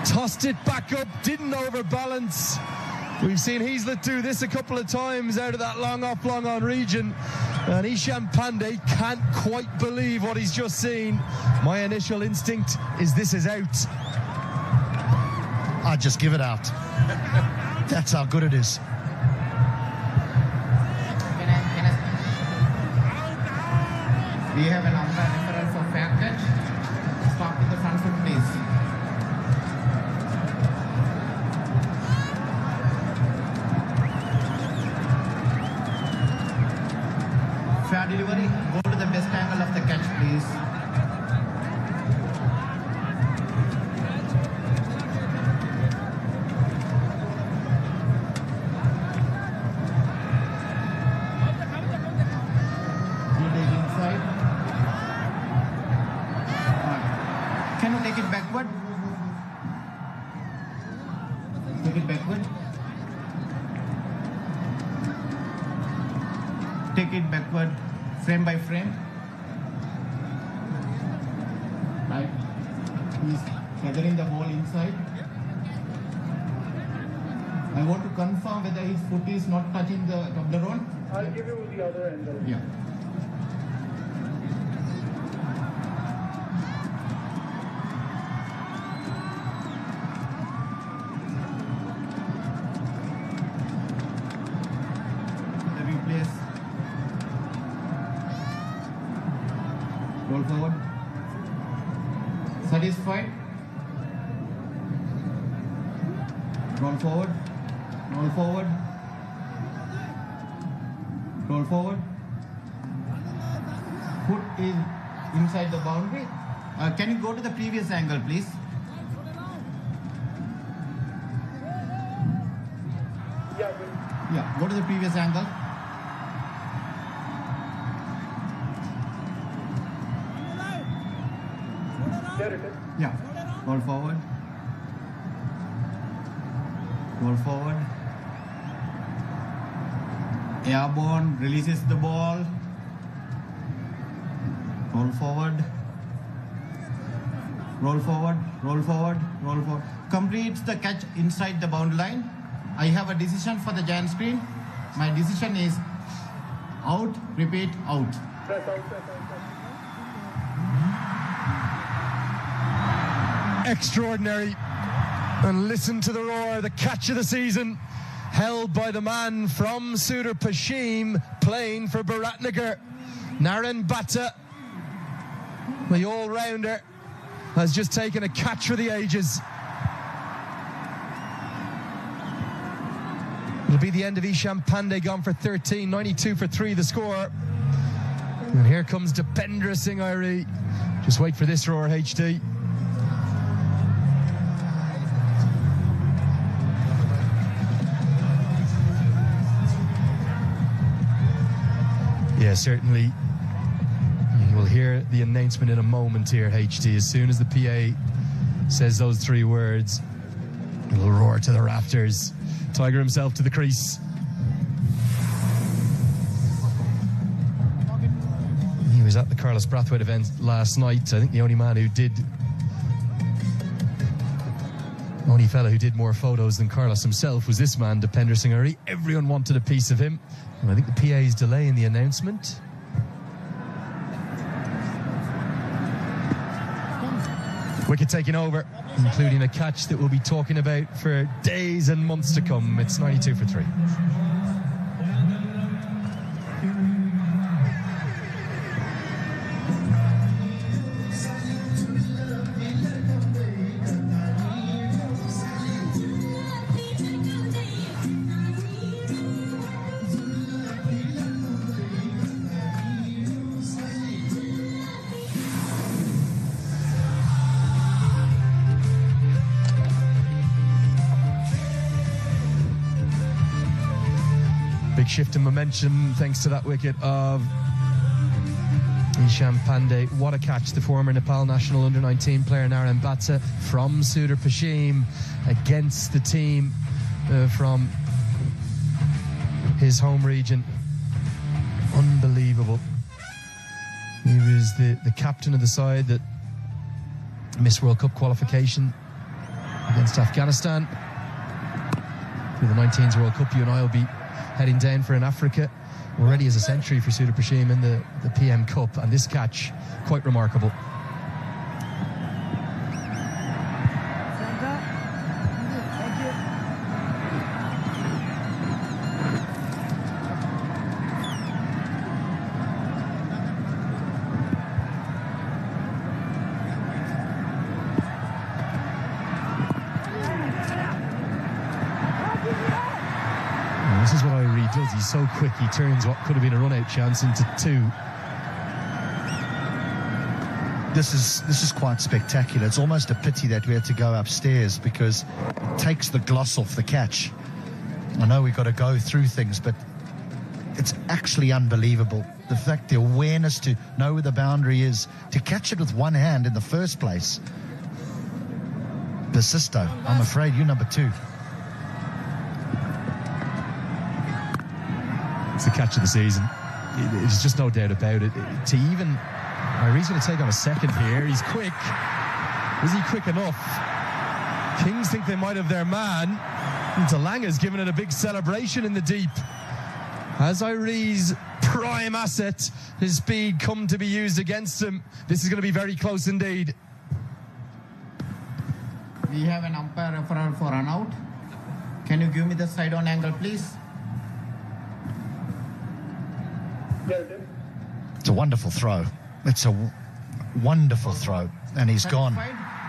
Tossed it back up, didn't overbalance. We've seen Heazlett do this a couple of times out of that long off, long on region. And Isham Pandey can't quite believe what he's just seen. My initial instinct is this is out. I'd just give it out. That's how good it is. We have an umpire referral for fair catch. Stop with the front foot, please. Fair delivery. Go to the best angle of the catch, please. You take inside. Can you take it backward? Take it backward. Take it backward, frame by frame. Right. He's feathering the ball inside. I want to confirm whether his foot is not touching the Toblerone. I'll give you the other angle. Yeah. The replace. Roll forward. Satisfied. Roll forward. Roll forward. Roll forward. Foot is inside the boundary. Can you go to the previous angle, please? Yeah, go to the previous angle. There it is. Yeah. Roll forward. Roll forward. Airborne, releases the ball. Roll forward. Roll forward, roll forward, roll forward. Completes the catch inside the boundary line. I have a decision for the giant screen. My decision is out, repeat, out. Press out, press out, press out. Extraordinary. And listen to the roar, the catch of the season, held by the man from SudurPaschim, playing for Biratnagar. Naren Batta, the all-rounder, has just taken a catch for the ages. It'll be the end of Isham Pandey, gone for 13, 92 for 3 the score. And here comes Dipendra Singh Airi. Just wait for this roar, HD. Yeah, certainly. You will hear the announcement in a moment here, HD. As soon as the PA says those 3 words, it'll roar to the rafters. Tiger himself to the crease. He was at the Carlos Brathwaite event last night. I think the only fella who did more photos than Carlos himself was this man, Dipendra Singh Airi. Everyone wanted a piece of him. And I think the PA is delaying the announcement. Wicket taking over, including a catch that we'll be talking about for days and months to come. It's 92 for 3. Big shift in momentum thanks to that wicket of Isham Pandey. What a catch. The former Nepal national under-19 player Naren Batsa from SudurPaschim against the team from his home region. Unbelievable. He was the captain of the side that missed World Cup qualification against Afghanistan. Through the 19s World Cup, you and I will be heading down for in Africa. Already as a century for SudurPaschim in the PM Cup, and this catch, quite remarkable. This is what Irie does. He's so quick. He turns what could have been a run-out chance into two. This is quite spectacular. It's almost a pity that we had to go upstairs because it takes the gloss off the catch. I know we've got to go through things, but it's actually unbelievable. The fact, the awareness to know where the boundary is, to catch it with one hand in the first place. Persisto, I'm afraid you're number 2. It's the catch of the season. There's just no doubt about it. To even... Irie's going to take on a second here. He's quick. Is he quick enough? Kings think they might have their man. And Talanga's given it a big celebration in the deep. Has Irie's prime asset, his speed, come to be used against him? This is going to be very close indeed. We have an umpire referral for run out. Can you give me the side on angle, please? It's a wonderful throw. It's a wonderful throw. And he's gone.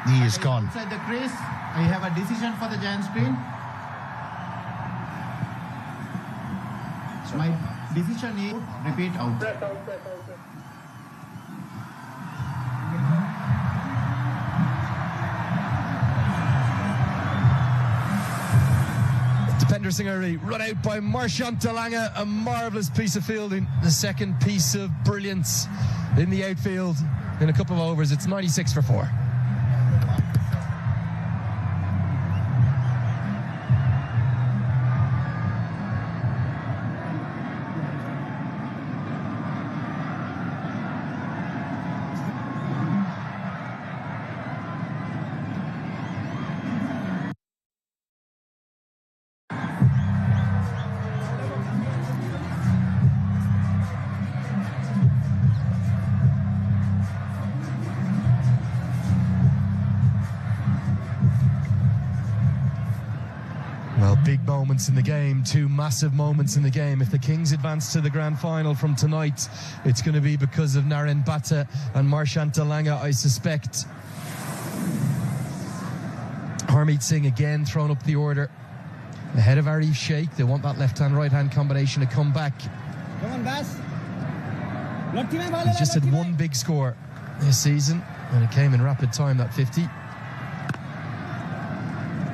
He is gone. Outside the crease, I have a decision for the giant screen. My decision is repeat out. Defender Singh run out by Marchant Talanga. A marvellous piece of fielding. The second piece of brilliance in the outfield in a couple of overs. It's 96 for 4. Big moments in the game, 2 massive moments in the game. If the Kings advance to the grand final from tonight, it's going to be because of Naren Batsa and Marchant Talanga, I suspect. Harmeet Singh again thrown up the order ahead of Arif Sheikh. They want that left-hand, right-hand combination to come back. Come on, Bas. He's just had one big score this season, and it came in rapid time, that 50.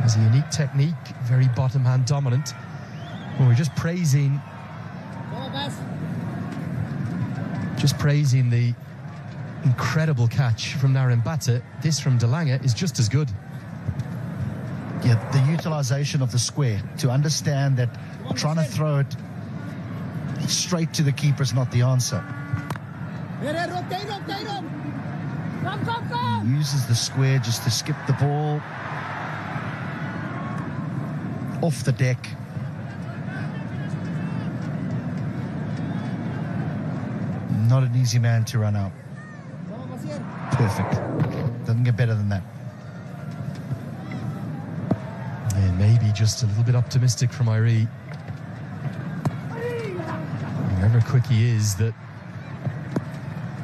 Has a unique technique, very bottom hand dominant. Well, we're just praising the incredible catch from Naren Batsa. This from Talanga is just as good. Yeah, the utilisation of the square, to understand that trying to throw it straight to the keeper is not the answer. He uses the square just to skip the ball off the deck. Not an easy man to run out. Perfect. Doesn't get better than that. And maybe just a little bit optimistic from Irie. However quick he is, that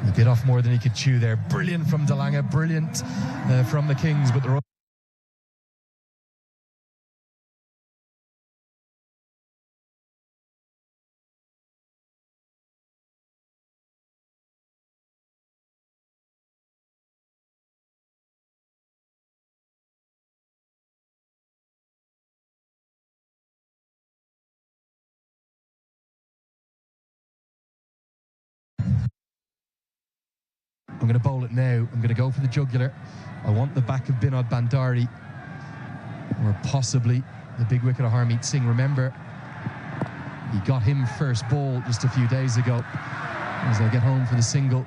he bit off more than he could chew there. Brilliant from Talanga, brilliant from the Kings, but the going to bowl it now. I'm going to go for the jugular. I want the back of Binod Bandari, or possibly the big wicket of Harmeet Singh. Remember, he got him first ball just a few days ago as they get home for the single.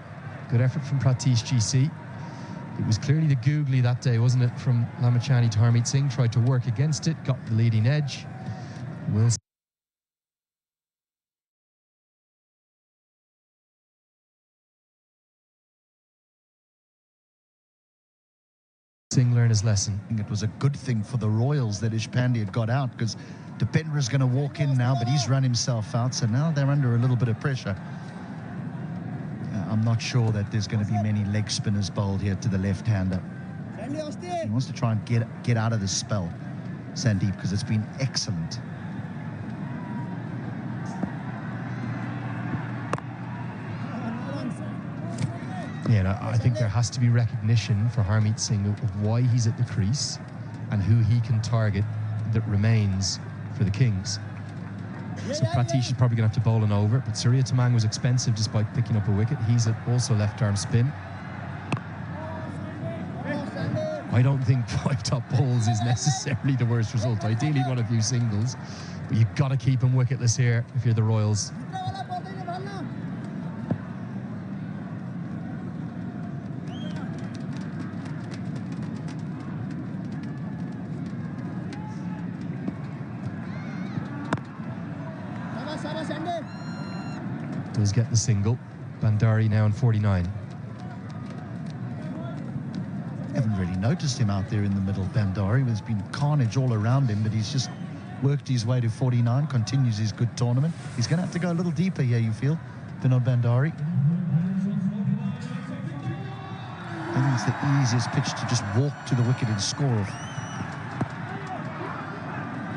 Good effort from Pratish GC. It was clearly the googly that day, wasn't it, from Lamachani to Harmeet Singh. Tried to work against it, got the leading edge. Will Singh learn his lesson. It was a good thing for the Royals that Ishpande had got out, because Dipendra is going to walk in now, but he's run himself out, so now they're under a little bit of pressure. I'm not sure that there's going to be many leg spinners bowled here to the left-hander. He wants to try and get out of this spell, Sandeep, because it's been excellent. Yeah, no, I think there has to be recognition for Harmeet Singh of why he's at the crease and who he can target that remains for the Kings. So Pratish is probably going to have to bowl an over, but Surya Tamang was expensive despite picking up a wicket. He's also left-arm spin. I don't think 5 top balls is necessarily the worst result. Ideally, you'd want a few singles, but you've got to keep him wicketless here if you're the Royals. Does get the single. Bandari now in 49. Haven't really noticed him out there in the middle, Bandari. There's been carnage all around him, but he's just worked his way to 49, continues his good tournament. He's going to have to go a little deeper here, you feel, Binod Bandari. I think it's the easiest pitch to just walk to the wicket and score.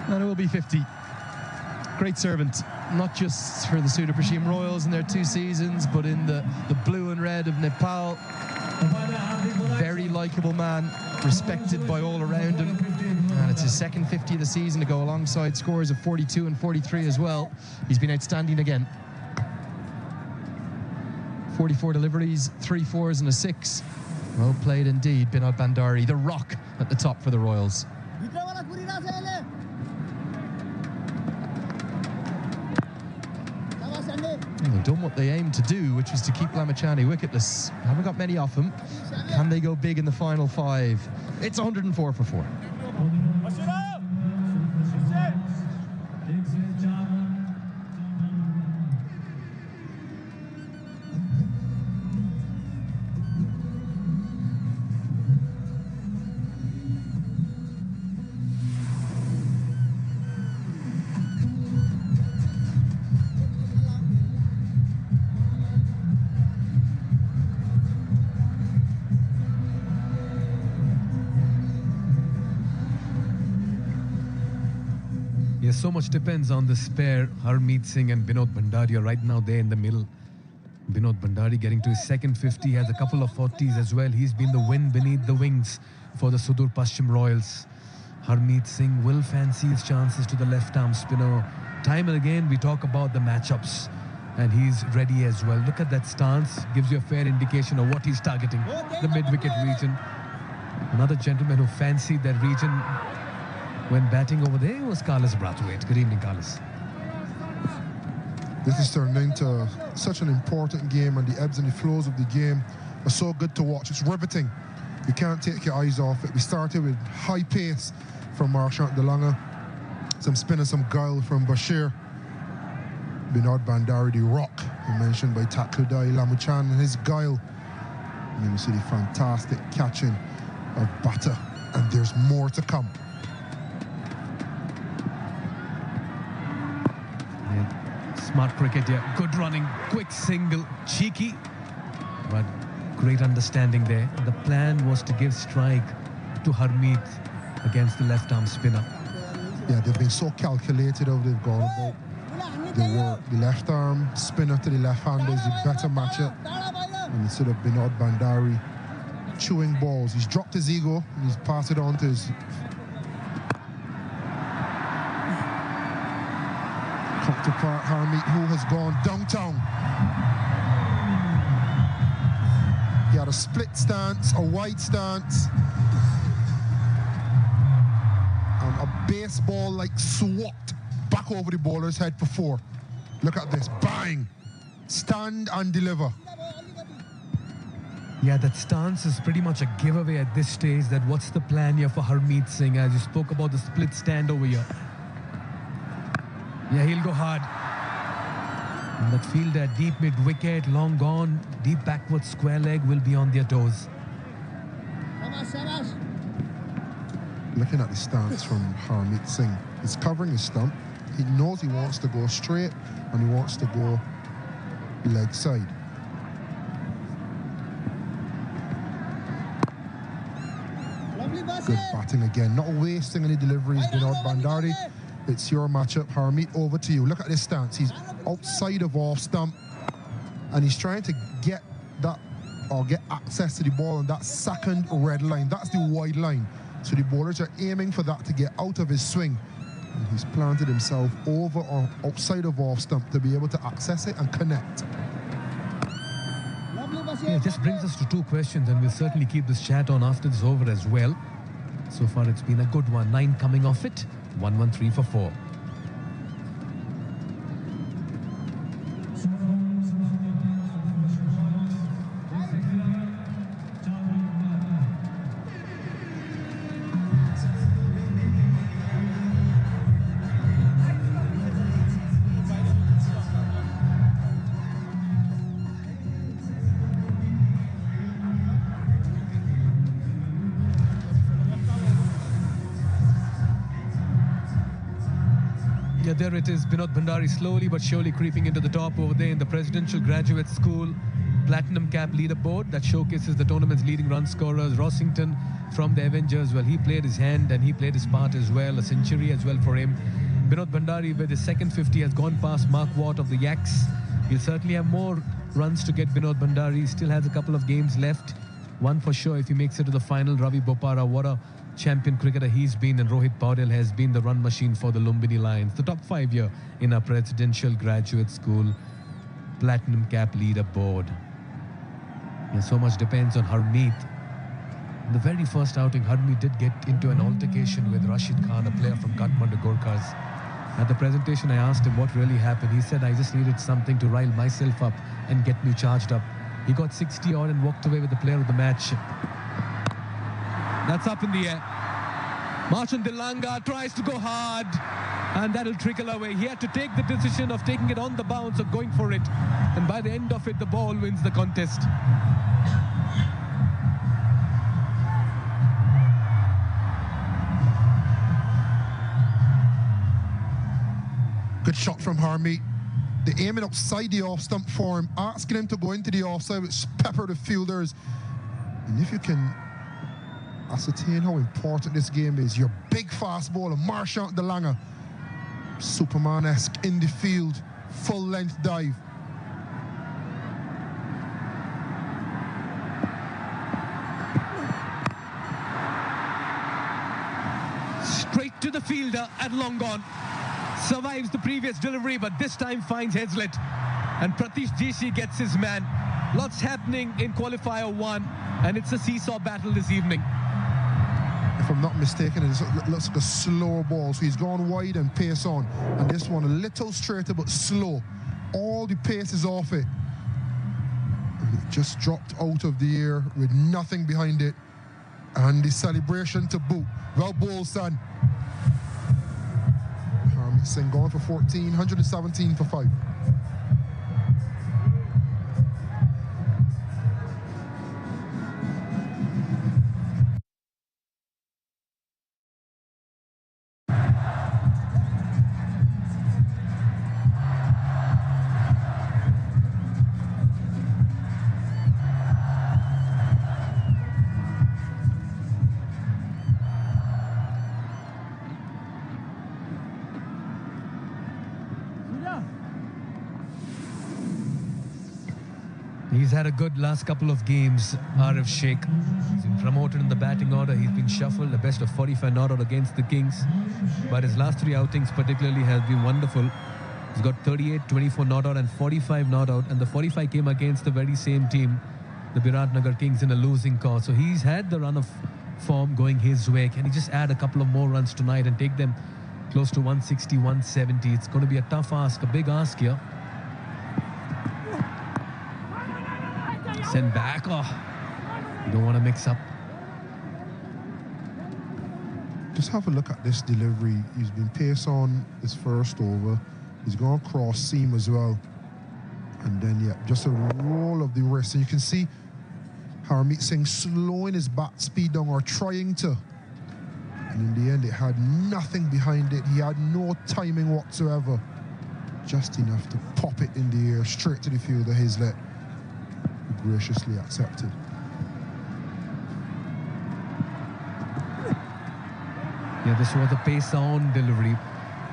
And it will be 50. Great servant, not just for the SudurPaschim Royals in their 2 seasons, but in the blue and red of Nepal. Very likeable man, respected by all around him. And it's his second 50 of the season to go alongside scores of 42 and 43 as well. He's been outstanding again. 44 deliveries, 3 fours and a 6. Well played indeed, Binod Bandari, the rock at the top for the Royals. They've done what they aimed to do, which was to keep Lamachani wicketless. Haven't got many off him. Can they go big in the final 5? It's 104 for 4. Yes, so much depends on the pair, Harmeet Singh and Binod Bandari are right now there in the middle. Binod Bandari getting to his second 50, has a couple of 40s as well. He's been the wind beneath the wings for the SudurPaschim Royals. Harmeet Singh will fancy his chances to the left-arm spinner. Time and again, we talk about the matchups, and he's ready as well. Look at that stance, gives you a fair indication of what he's targeting, the mid-wicket region. Another gentleman who fancied that region when batting over there was Carlos Brathwaite. Good evening, Carlos. This is turned into such an important game, and the ebbs and the flows of the game are so good to watch. It's riveting. You can't take your eyes off it. We started with high pace from Marchant de Lange, some spin and some guile from Bashir. Binod Bandari, the rock, mentioned by Takludai Lamachan, and his guile. And then you see the fantastic catching of Bata, and there's more to come. Smart cricket, yeah. Good running, quick single, cheeky, but great understanding there. The plan was to give strike to Harmeet against the left-arm spinner. Yeah, they've been so calculated how they've gone about the work. The left-arm spinner to the left-hander is the better matchup. And instead of Binod Bandari chewing balls, he's dropped his ego and he's passed it on to his counterpart Harmeet, who has gone downtown. He had a split stance, a wide stance, and a baseball-like swat back over the bowler's head for 4. Look at this, bang! Stand and deliver. Yeah, that stance is pretty much a giveaway at this stage. That what's the plan here for Harmeet Singh, as you spoke about the split stand over here. Yeah, he'll go hard. And that fielder deep mid-wicket, long gone, deep backward square leg will be on their toes. Looking at the stance from Harmeet Singh, he's covering his stump. He knows he wants to go straight and he wants to go leg side. Good batting again, not wasting any deliveries. Vinod Bhandari, it's your matchup. Harmeet, over to you. Look at this stance. He's outside of off stump and he's trying to get that or get access to the ball on that second red line. That's the wide line. So the bowlers are aiming for that to get out of his swing. And he's planted himself over or outside of off stump to be able to access it and connect. Yeah, it just brings us to 2 questions, and we'll certainly keep this chat on after this over as well. So far, it's been a good one. 9 coming off it. 1-1-3 for 4. Yeah, there it is. Vinod Bhandari slowly but surely creeping into the top over there in the Presidential Graduate School Platinum Cap leaderboard that showcases the tournament's leading run scorers. Rossington from the Avengers, well, he played his hand and he played his part as well. A century as well for him. Vinod Bhandari with his second 50 has gone past Mark Watt of the Yaks. He'll certainly have more runs to get. Vinod Bhandari he still has a couple of games left. One for sure if he makes it to the final. Ravi Bopara, what a champion cricketer he's been, and Rohit Paudel has been the run machine for the Lumbini Lions. The top 5 here in our Presidential Graduate School Platinum Cap leaderboard. And so much depends on Harmeet. In the very first outing, Harmeet did get into an altercation with Rashid Khan, a player from Kathmandu Gorkhas. At the presentation, I asked him what really happened. He said, I just needed something to rile myself up and get me charged up. He got 60 odd and walked away with the player of the match. That's up in the air. Marchand Dilanga tries to go hard, and that'll trickle away. He had to take the decision of taking it on the bounce or going for it. And by the end of it, the ball wins the contest. Good shot from Harmeet. They're aiming outside the off stump for him, asking him to go into the offside, which pepper the fielders. And if you can ascertain how important this game is, your big fast bowler, Marchand Dilanga, Superman-esque in the field, full-length dive. Straight to the fielder at long gone. Survives the previous delivery, but this time finds Heslett. And Pratish Jishi gets his man. Lots happening in qualifier 1, and it's a seesaw battle this evening. If I'm not mistaken, it looks like a slow ball. So he's gone wide and pace on. And this one a little straighter but slow. All the pace is off it. And it just dropped out of the air with nothing behind it. And the celebration to boot. Well bowled, son. Harmeet Singh going for 14, 117 for 5. He's had a good last couple of games, Arif Sheikh. He's been promoted in the batting order. He's been shuffled, the best of 45 not out against the Kings. But his last 3 outings particularly have been wonderful. He's got 38, 24 not out and 45 not out. And the 45 came against the very same team, the Biratnagar Kings in a losing cause. So he's had the run of form going his way. Can he just add a couple of more runs tonight and take them close to 160, 170? It's going to be a tough ask, a big ask here. Send back. Oh, you don't want to mix up. Just have a look at this delivery. He's been pace on his first over. He's gone cross seam as well. And then, yeah, just a roll of the wrist. And you can see Harmeet Singh slowing his bat speed down or trying to. And in the end, it had nothing behind it. He had no timing whatsoever. Just enough to pop it in the air, straight to the fielder. Hazlett graciously accepted. Yeah, this was a pace-on delivery.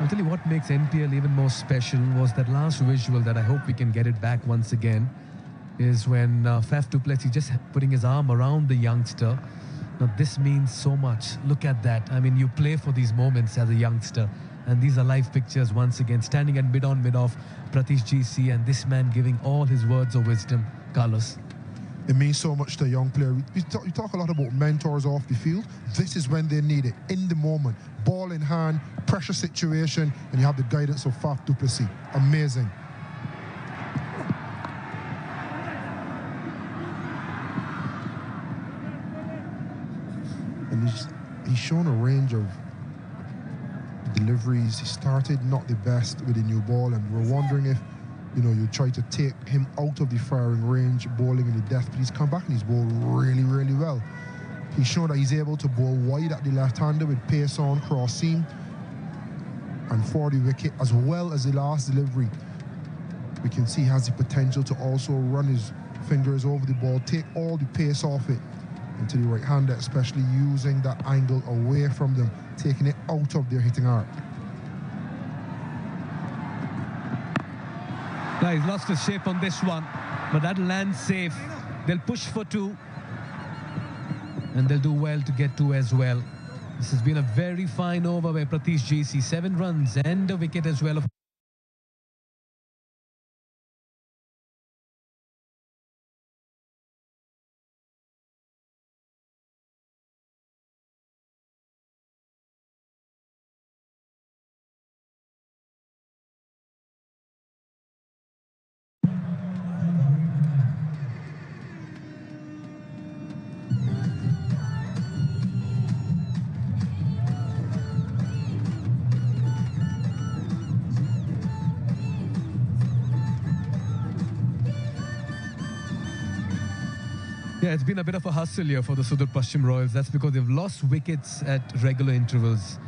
I'll tell you what makes NPL even more special was that last visual that I hope we can get it back once again is when Faf du Plessis just putting his arm around the youngster. Now, this means so much. Look at that. I mean, you play for these moments as a youngster. And these are live pictures once again. Standing at mid-on, mid-off, Pratish GC, and this man giving all his words of wisdom. Carlos. It means so much to a young player. You talk a lot about mentors off the field. This is when they need it, in the moment. Ball in hand, pressure situation, and you have the guidance of Faf du Plessis. Amazing. And he's shown a range of deliveries. He started not the best with the new ball, and we're wondering if, you know, you try to take him out of the firing range, bowling in the death, but he's come back and he's bowled really, really well. He's shown that he's able to bowl wide at the left-hander with pace on, cross seam, and for the wicket, as well as the last delivery. We can see he has the potential to also run his fingers over the ball, take all the pace off it, and to the right-hander, especially using that angle away from them, taking it out of their hitting arc. Now, he's lost his shape on this one, but that lands safe. They'll push for 2, and they'll do well to get 2 as well. This has been a very fine over by Pratish GC. 7 runs and a wicket as well. Yeah, it's been a bit of a hustle here for the SudurPaschim Royals. That's because they've lost wickets at regular intervals.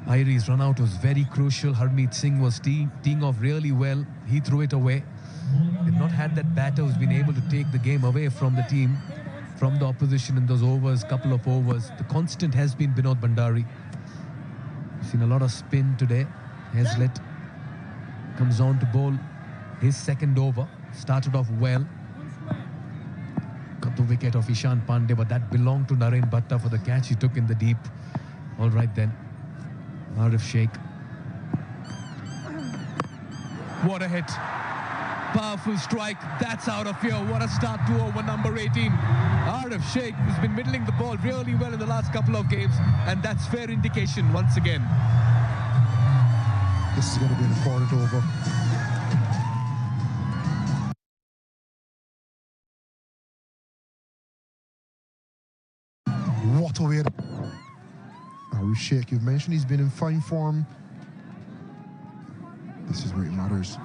Irie's run out was very crucial. Harmeet Singh was teeing off really well. He threw it away. They've not had that batter who's been able to take the game away from the team, from the opposition in those overs, couple of overs. The constant has been Binod Bhandari. We've seen a lot of spin today. Hazlett comes on to bowl his second over. Started off well. Got the wicket of Ishan Pandey, but that belonged to Naren Bhatta for the catch he took in the deep. All right then. Arif Sheikh. What a hit. Powerful strike. That's out of here. What a start to over number 18. Arif Sheikh has been middling the ball really well in the last couple of games, and that's fair indication once again. This is going to be an important over. What a way. Arif Sheikh, you've mentioned he's been in fine form. This is where it matters.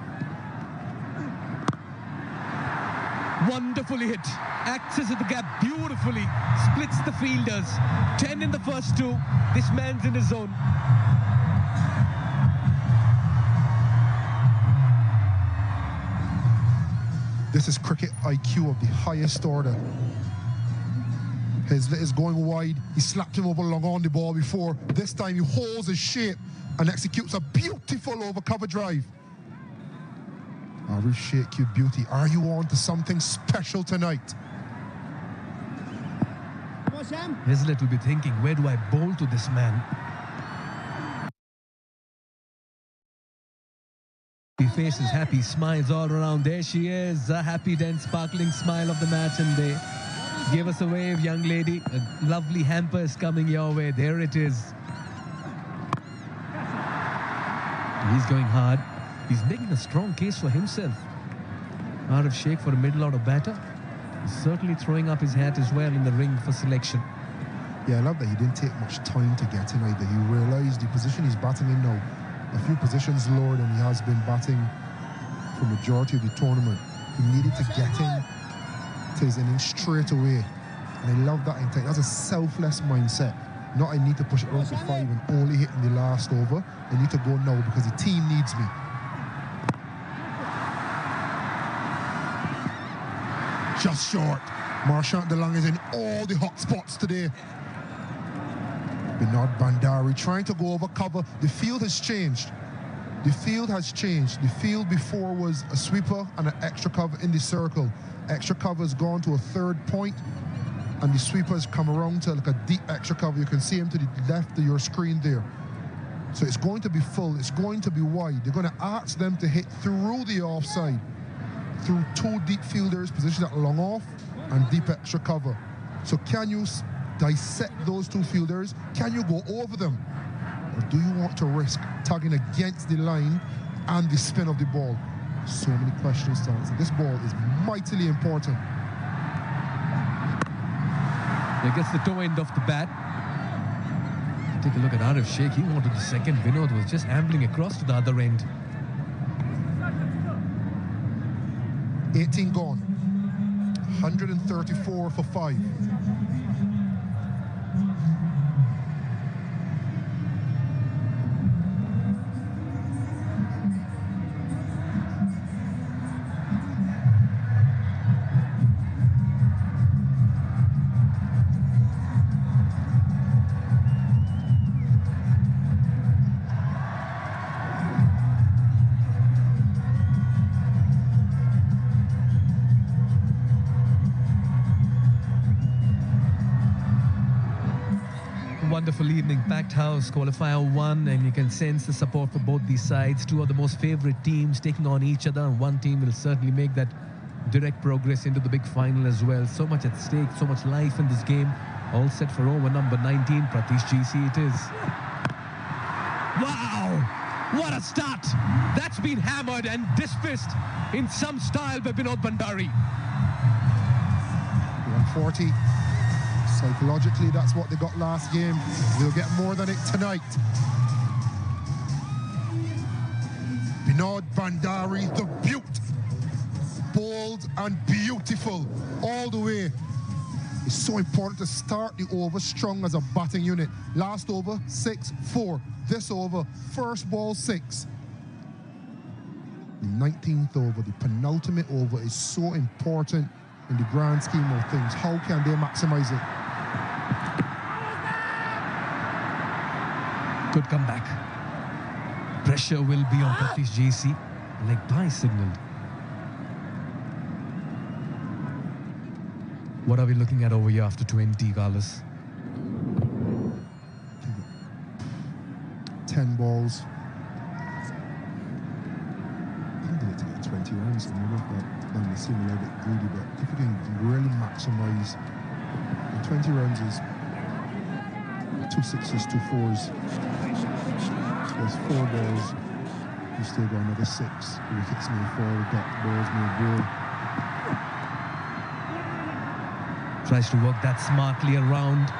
Wonderfully hit. Accesses the gap beautifully. Splits the fielders. 10 in the first 2. This man's in his zone. This is cricket IQ of the highest order. Hazlett is going wide. He slapped him over long on the ball before. This time he holds his shape and executes a beautiful over cover drive. Arif Sheikh, you beauty. Are you on to something special tonight? Hazlett will be thinking, where do I bowl to this man? Happy faces, happy smiles all around. There she is, the happy, then sparkling smile of the match, and they give us a wave, young lady. A lovely hamper is coming your way. There it is. He's going hard. He's making a strong case for himself. Arif Sheikh for a middle order batter. He's certainly throwing up his hat as well in the ring for selection. Yeah, I love that he didn't take much time to get in either. He realised the position he's batting in now, a few positions lower than he has been batting for majority of the tournament. He needed to get in to his innings straight away. And I love that intent. That's a selfless mindset. Not I need to push it around for 5 and only hit in the last over. I need to go now because the team needs me. Just short. Marchant de Lang is in all the hot spots today. Binod Bandari trying to go over cover. The field has changed. The field has changed. The field before was a sweeper and an extra cover in the circle. Extra cover has gone to a third point, and the sweeper has come around to like a deep extra cover. You can see him to the left of your screen there. So it's going to be full. It's going to be wide. They're going to ask them to hit through the offside, through 2 deep fielders positioned at long off and deep extra cover. So can you dissect those 2 fielders? Can you go over them? Or do you want to risk tugging against the line and the spin of the ball? So many questions to answer. This ball is mightily important. He gets the toe end of the bat. Take a look at Arif Sheikh. He wanted the second. Binod was just ambling across to the other end. 18 gone. 134 for 5. Wonderful evening, packed house, qualifier 1, and you can sense the support for both these sides. 2 of the most favorite teams taking on each other, and one team will certainly make that direct progress into the big final as well. So much at stake, so much life in this game. All set for over number 19, Pratish GC it is. Wow! What a start! That's been hammered and dismissed in some style by Binod Bandari. 140. Psychologically, that's what they got last game. They'll get more than it tonight. Binod Bandari, the beaut. Bold and beautiful all the way. It's so important to start the over strong as a batting unit. Last over, 6-4. This over, first ball 6. The 19th over, the penultimate over, is so important in the grand scheme of things. How can they maximize it? Good comeback. Pressure will be on Pratish JC. Leg bye signaled. What are we looking at over here after 20, Carlos? 10 balls. I think they take 20 runs at the moment, but then they seem a little bit greedy. But if you can really maximize, 20 runs is 2 sixes, 2 fours. There's 4 balls. You still got another 6. Wickets may fall, dot balls may go. Tries to work that smartly around.